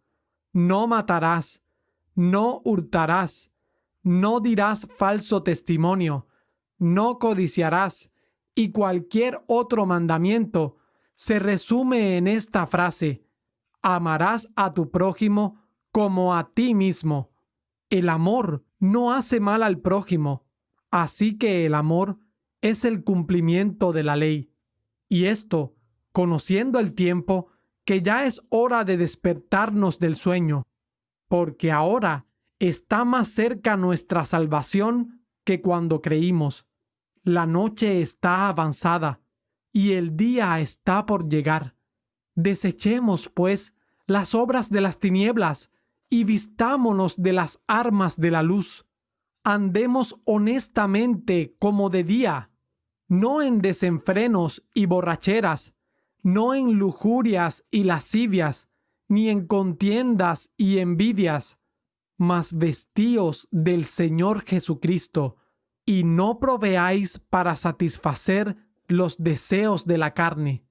no matarás, no hurtarás, no dirás falso testimonio, no codiciarás, y cualquier otro mandamiento se resume en esta frase: amarás a tu prójimo como a ti mismo. El amor no hace mal al prójimo, así que el amor es el cumplimiento de la ley. Y esto, conociendo el tiempo, que ya es hora de despertarnos del sueño, porque ahora está más cerca nuestra salvación que cuando creímos. La noche está avanzada y el día está por llegar. Desechemos, pues, las obras de las tinieblas y vistámonos de las armas de la luz. Andemos honestamente como de día, no en desenfrenos y borracheras, no en lujurias y lascivias, ni en contiendas y envidias, mas vestíos del Señor Jesucristo, y no proveáis para satisfacer los deseos de la carne.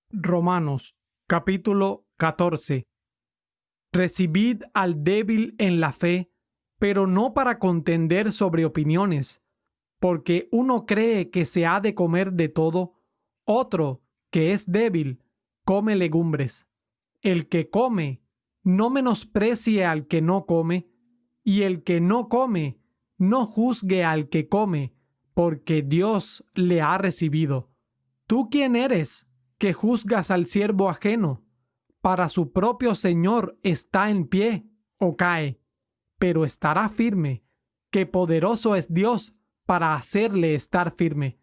Romanos, capítulo 14. Recibid al débil en la fe, pero no para contender sobre opiniones, porque uno cree que se ha de comer de todo, otro, que es débil, come legumbres. El que come, no menosprecie al que no come, y el que no come, no juzgue al que come, porque Dios le ha recibido. ¿Tú quién eres, que juzgas al siervo ajeno? Para su propio Señor está en pie o cae, pero estará firme, que poderoso es Dios para hacerle estar firme.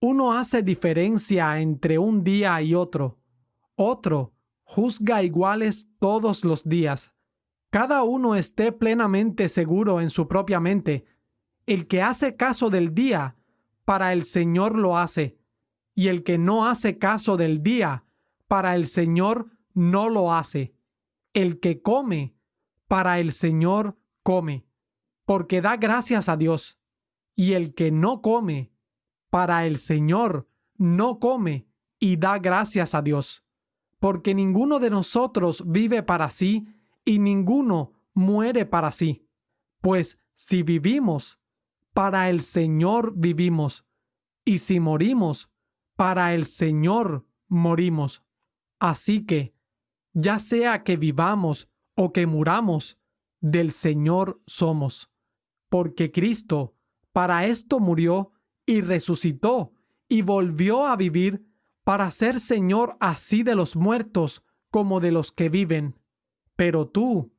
Uno hace diferencia entre un día y otro juzga iguales todos los días. Cada uno esté plenamente seguro en su propia mente. El que hace caso del día, para el Señor lo hace, y el que no hace caso del día, para el Señor no lo hace. El que come, para el Señor come, porque da gracias a Dios. Y el que no come, para el Señor no come y da gracias a Dios. Porque ninguno de nosotros vive para sí y ninguno muere para sí. Pues si vivimos, para el Señor vivimos, y si morimos, para el Señor morimos. Así que, ya sea que vivamos o que muramos, del Señor somos. Porque Cristo para esto murió y resucitó y volvió a vivir para ser Señor así de los muertos como de los que viven. Pero tú,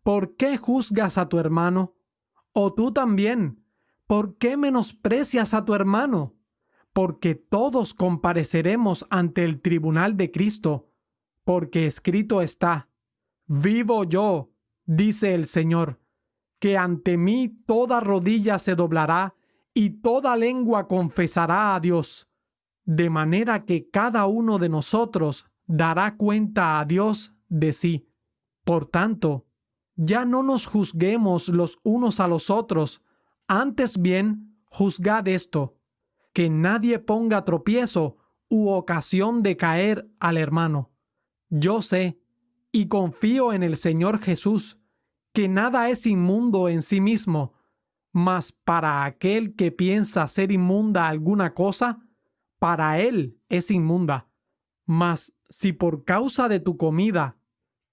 ¿por qué juzgas a tu hermano? O tú también, ¿por qué menosprecias a tu hermano? Porque todos compareceremos ante el tribunal de Cristo, porque escrito está: Vivo yo, dice el Señor, que ante mí toda rodilla se doblará y toda lengua confesará a Dios, de manera que cada uno de nosotros dará cuenta a Dios de sí. Por tanto, ya no nos juzguemos los unos a los otros, antes bien, juzgad esto, que nadie ponga tropiezo u ocasión de caer al hermano. Yo sé, y confío en el Señor Jesús, que nada es inmundo en sí mismo, mas para aquel que piensa ser inmunda alguna cosa, para él es inmunda. Mas si por causa de tu comida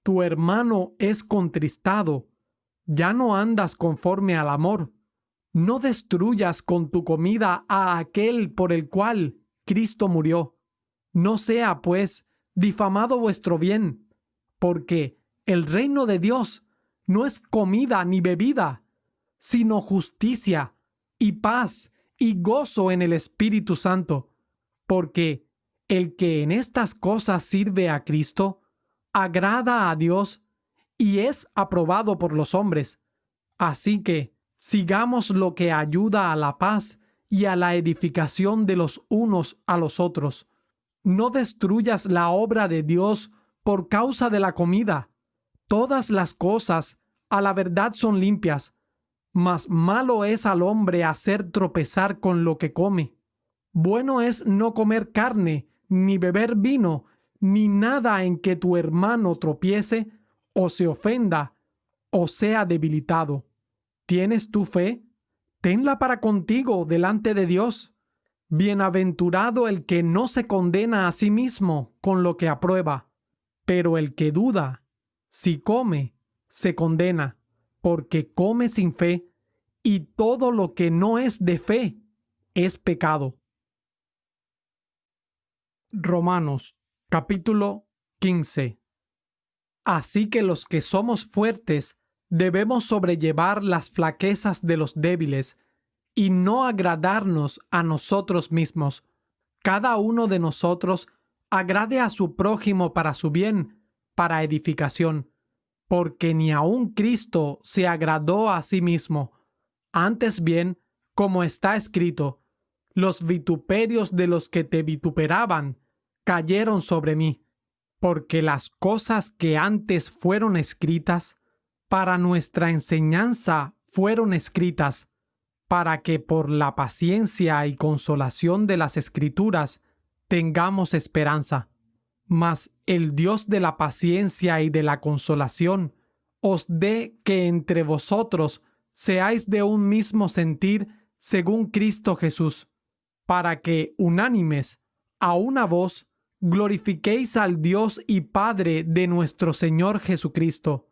tu hermano es contristado, ya no andas conforme al amor. No destruyas con tu comida a aquel por el cual Cristo murió. No sea, pues, difamado vuestro bien, porque el reino de Dios no es comida ni bebida, sino justicia y paz y gozo en el Espíritu Santo, porque el que en estas cosas sirve a Cristo, agrada a Dios y es aprobado por los hombres. Así que sigamos lo que ayuda a la paz y a la edificación de los unos a los otros. No destruyas la obra de Dios por causa de la comida. Todas las cosas a la verdad son limpias, mas malo es al hombre hacer tropezar con lo que come. Bueno es no comer carne, ni beber vino, ni nada en que tu hermano tropiece, o se ofenda, o sea debilitado. ¿Tienes tu fe? Tenla para contigo delante de Dios. Bienaventurado el que no se condena a sí mismo con lo que aprueba, pero el que duda, si come, se condena, porque come sin fe, y todo lo que no es de fe es pecado. Romanos, capítulo 15. Así que los que somos fuertes debemos sobrellevar las flaquezas de los débiles y no agradarnos a nosotros mismos. Cada uno de nosotros agrade a su prójimo para su bien, para edificación, porque ni aun Cristo se agradó a sí mismo. Antes bien, como está escrito, los vituperios de los que te vituperaban cayeron sobre mí, porque las cosas que antes fueron escritas, para nuestra enseñanza fueron escritas, para que por la paciencia y consolación de las Escrituras tengamos esperanza. Mas el Dios de la paciencia y de la consolación os dé que entre vosotros seáis de un mismo sentir según Cristo Jesús, para que, unánimes, a una voz, glorifiquéis al Dios y Padre de nuestro Señor Jesucristo.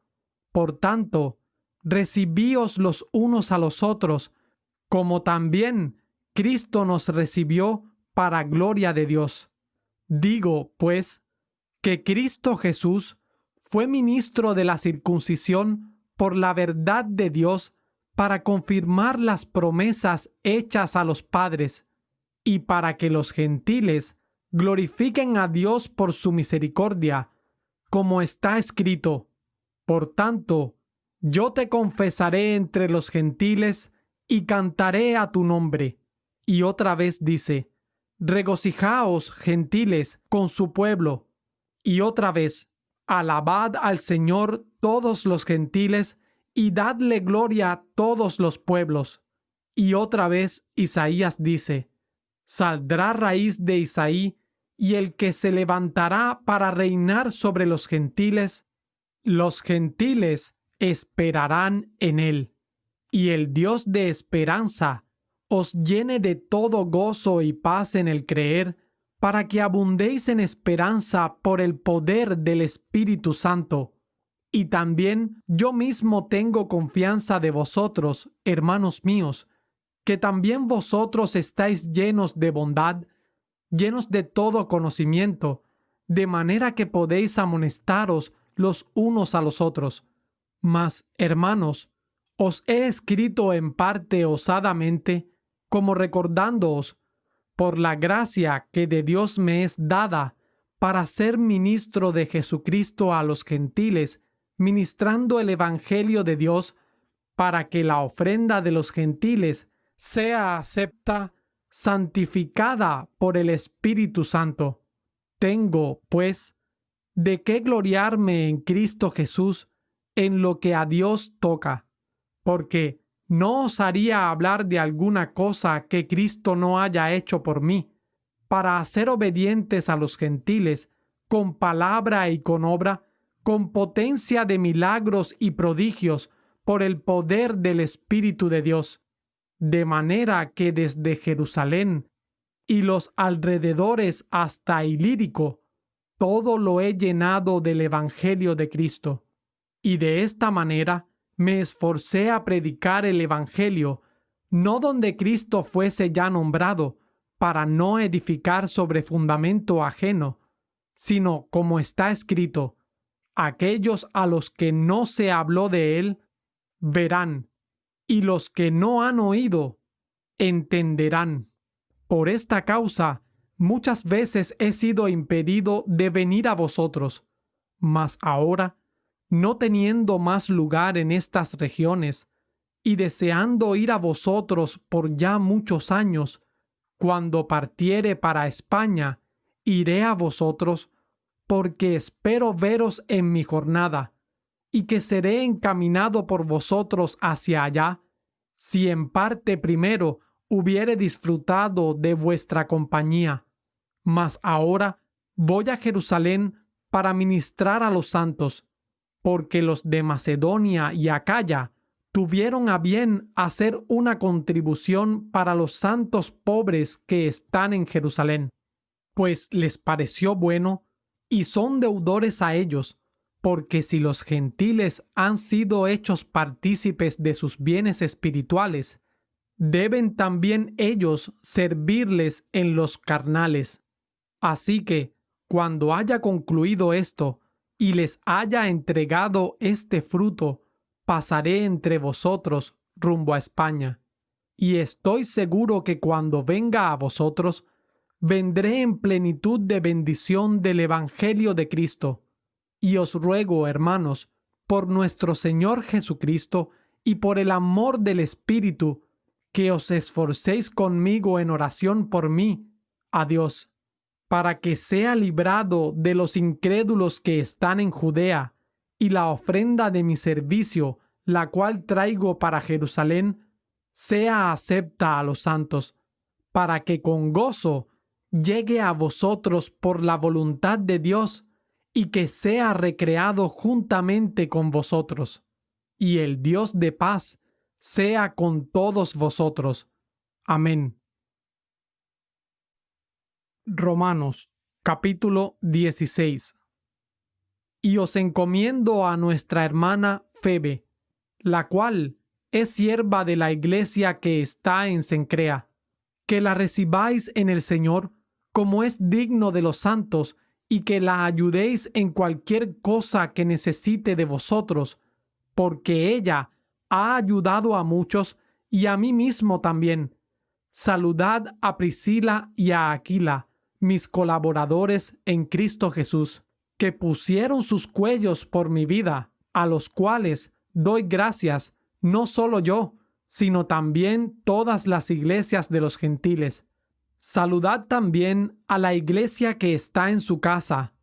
Por tanto, recibíos los unos a los otros, como también Cristo nos recibió para gloria de Dios. Digo, pues, que Cristo Jesús fue ministro de la circuncisión por la verdad de Dios para confirmar las promesas hechas a los padres y para que los gentiles glorifiquen a Dios por su misericordia, como está escrito: por tanto, yo te confesaré entre los gentiles y cantaré a tu nombre. Y otra vez dice: regocijaos, gentiles, con su pueblo. Y otra vez: alabad al Señor todos los gentiles y dadle gloria a todos los pueblos. Y otra vez Isaías dice: saldrá raíz de Isaí, y el que se levantará para reinar sobre los gentiles esperarán en él. Y el Dios de esperanza os llene de todo gozo y paz en el creer, para que abundéis en esperanza por el poder del Espíritu Santo. Y también yo mismo tengo confianza de vosotros, hermanos míos, que también vosotros estáis llenos de bondad, llenos de todo conocimiento, de manera que podéis amonestaros los unos a los otros. Mas, hermanos, os he escrito en parte osadamente, como recordándoos, por la gracia que de Dios me es dada, para ser ministro de Jesucristo a los gentiles, ministrando el Evangelio de Dios para que la ofrenda de los gentiles sea acepta, santificada por el Espíritu Santo. Tengo, pues, de qué gloriarme en Cristo Jesús en lo que a Dios toca, porque no osaría hablar de alguna cosa que Cristo no haya hecho por mí, para hacer obedientes a los gentiles, con palabra y con obra, con potencia de milagros y prodigios, por el poder del Espíritu de Dios, de manera que desde Jerusalén y los alrededores hasta Ilírico, todo lo he llenado del Evangelio de Cristo. Y de esta manera me esforcé a predicar el Evangelio, no donde Cristo fuese ya nombrado, para no edificar sobre fundamento ajeno, sino como está escrito, aquellos a los que no se habló de él, verán, y los que no han oído, entenderán. Por esta causa, muchas veces he sido impedido de venir a vosotros, mas ahora, no teniendo más lugar en estas regiones, y deseando ir a vosotros por ya muchos años, cuando partiere para España, iré a vosotros, porque espero veros en mi jornada, y que seré encaminado por vosotros hacia allá, si en parte primero hubiere disfrutado de vuestra compañía. Mas ahora voy a Jerusalén para ministrar a los santos, porque los de Macedonia y Acaya tuvieron a bien hacer una contribución para los santos pobres que están en Jerusalén, pues les pareció bueno y son deudores a ellos, porque si los gentiles han sido hechos partícipes de sus bienes espirituales, deben también ellos servirles en los carnales. Así que, cuando haya concluido esto y les haya entregado este fruto, pasaré entre vosotros rumbo a España. Y estoy seguro que cuando venga a vosotros, vendré en plenitud de bendición del Evangelio de Cristo. Y os ruego, hermanos, por nuestro Señor Jesucristo y por el amor del Espíritu, que os esforcéis conmigo en oración por mí, a Dios, para que sea librado de los incrédulos que están en Judea, y la ofrenda de mi servicio, la cual traigo para Jerusalén, sea acepta a los santos, para que con gozo llegue a vosotros por la voluntad de Dios, y que sea recreado juntamente con vosotros. Y el Dios de paz sea con todos vosotros. Amén. Romanos, capítulo 16. Y os encomiendo a nuestra hermana Febe, la cual es sierva de la iglesia que está en Cencrea, que la recibáis en el Señor, como es digno de los santos, y que la ayudéis en cualquier cosa que necesite de vosotros, porque ella ha ayudado a muchos y a mí mismo también. Saludad a Priscila y a Aquila, mis colaboradores en Cristo Jesús, que pusieron sus cuellos por mi vida, a los cuales doy gracias, no solo yo, sino también todas las iglesias de los gentiles. Saludad también a la iglesia que está en su casa.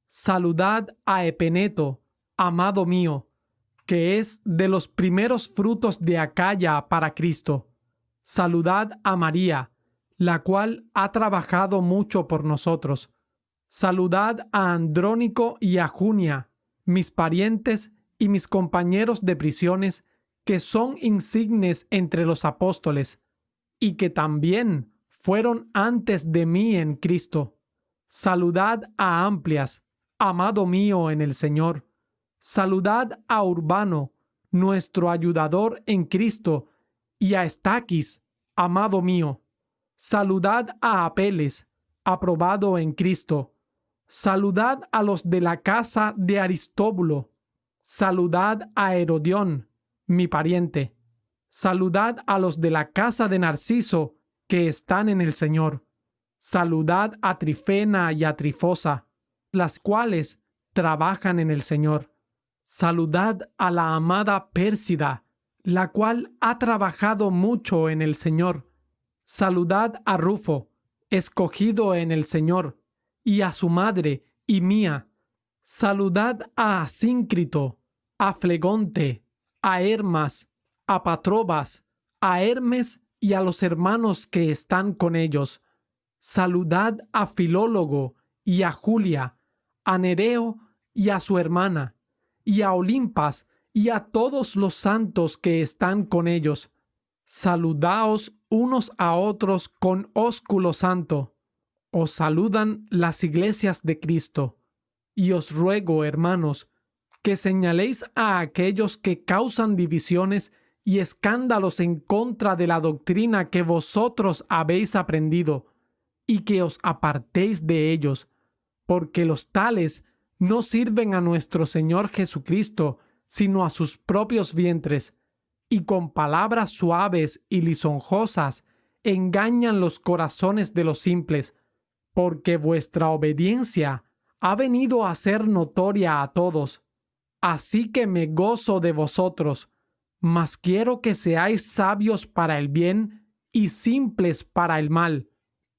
Saludad a Epeneto, amado mío, que es de los primeros frutos de Acaya para Cristo. Saludad a María, la cual ha trabajado mucho por nosotros. Saludad a Andrónico y a Junia, mis parientes y mis compañeros de prisiones, que son insignes entre los apóstoles, y que también fueron antes de mí en Cristo. Saludad a Amplias, amado mío en el Señor. Saludad a Urbano, nuestro ayudador en Cristo, y a Estaquis, amado mío. Saludad a Apeles, aprobado en Cristo. Saludad a los de la casa de Aristóbulo. Saludad a Herodión, mi pariente. Saludad a los de la casa de Narciso, que están en el Señor. Saludad a Trifena y a Trifosa, las cuales trabajan en el Señor. Saludad a la amada Pérsida, la cual ha trabajado mucho en el Señor. Saludad a Rufo, escogido en el Señor, y a su madre y mía. Saludad a Asíncrito, a Flegonte, a Hermas, a Patrobas, a Hermes y a los hermanos que están con ellos. Saludad a Filólogo y a Julia, a Nereo y a su hermana, y a Olimpas y a todos los santos que están con ellos. Saludaos unos a otros con ósculo santo. Os saludan las iglesias de Cristo. Y os ruego, hermanos, que señaléis a aquellos que causan divisiones y escándalos en contra de la doctrina que vosotros habéis aprendido, y que os apartéis de ellos, porque los tales no sirven a nuestro Señor Jesucristo, sino a sus propios vientres, y con palabras suaves y lisonjosas engañan los corazones de los simples, porque vuestra obediencia ha venido a ser notoria a todos. Así que me gozo de vosotros, mas quiero que seáis sabios para el bien y simples para el mal.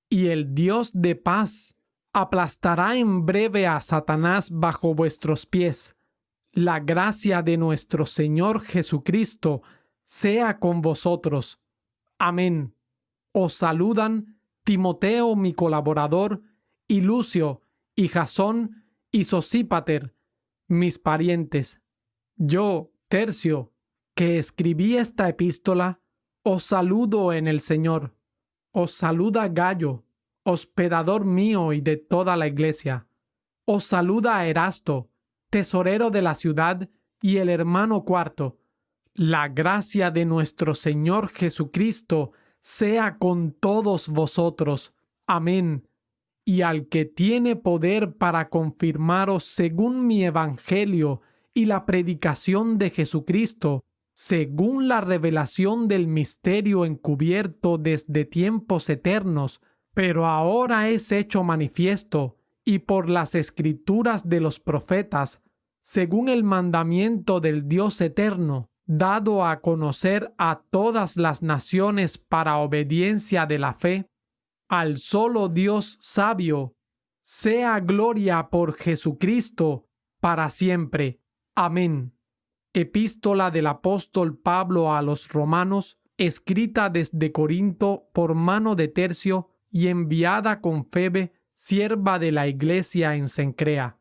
Y el Dios de paz aplastará en breve a Satanás bajo vuestros pies. La gracia de nuestro Señor Jesucristo sea con vosotros. Amén. Os saludan Timoteo, mi colaborador, y Lucio, y Jasón, y Sosípater, mis parientes. Yo, Tercio, que escribí esta epístola, os saludo en el Señor. Os saluda Gayo, hospedador mío y de toda la iglesia. Os saluda Erasto, tesorero de la ciudad, y el hermano Cuarto. La gracia de nuestro Señor Jesucristo sea con todos vosotros. Amén. Y al que tiene poder para confirmaros según mi evangelio y la predicación de Jesucristo, según la revelación del misterio encubierto desde tiempos eternos, pero ahora es hecho manifiesto, y por las escrituras de los profetas, según el mandamiento del Dios eterno, dado a conocer a todas las naciones para obediencia de la fe, al solo Dios sabio, sea gloria por Jesucristo para siempre. Amén. Epístola del apóstol Pablo a los Romanos, escrita desde Corinto por mano de Tercio y enviada con Febe, sierva de la iglesia en Cencrea.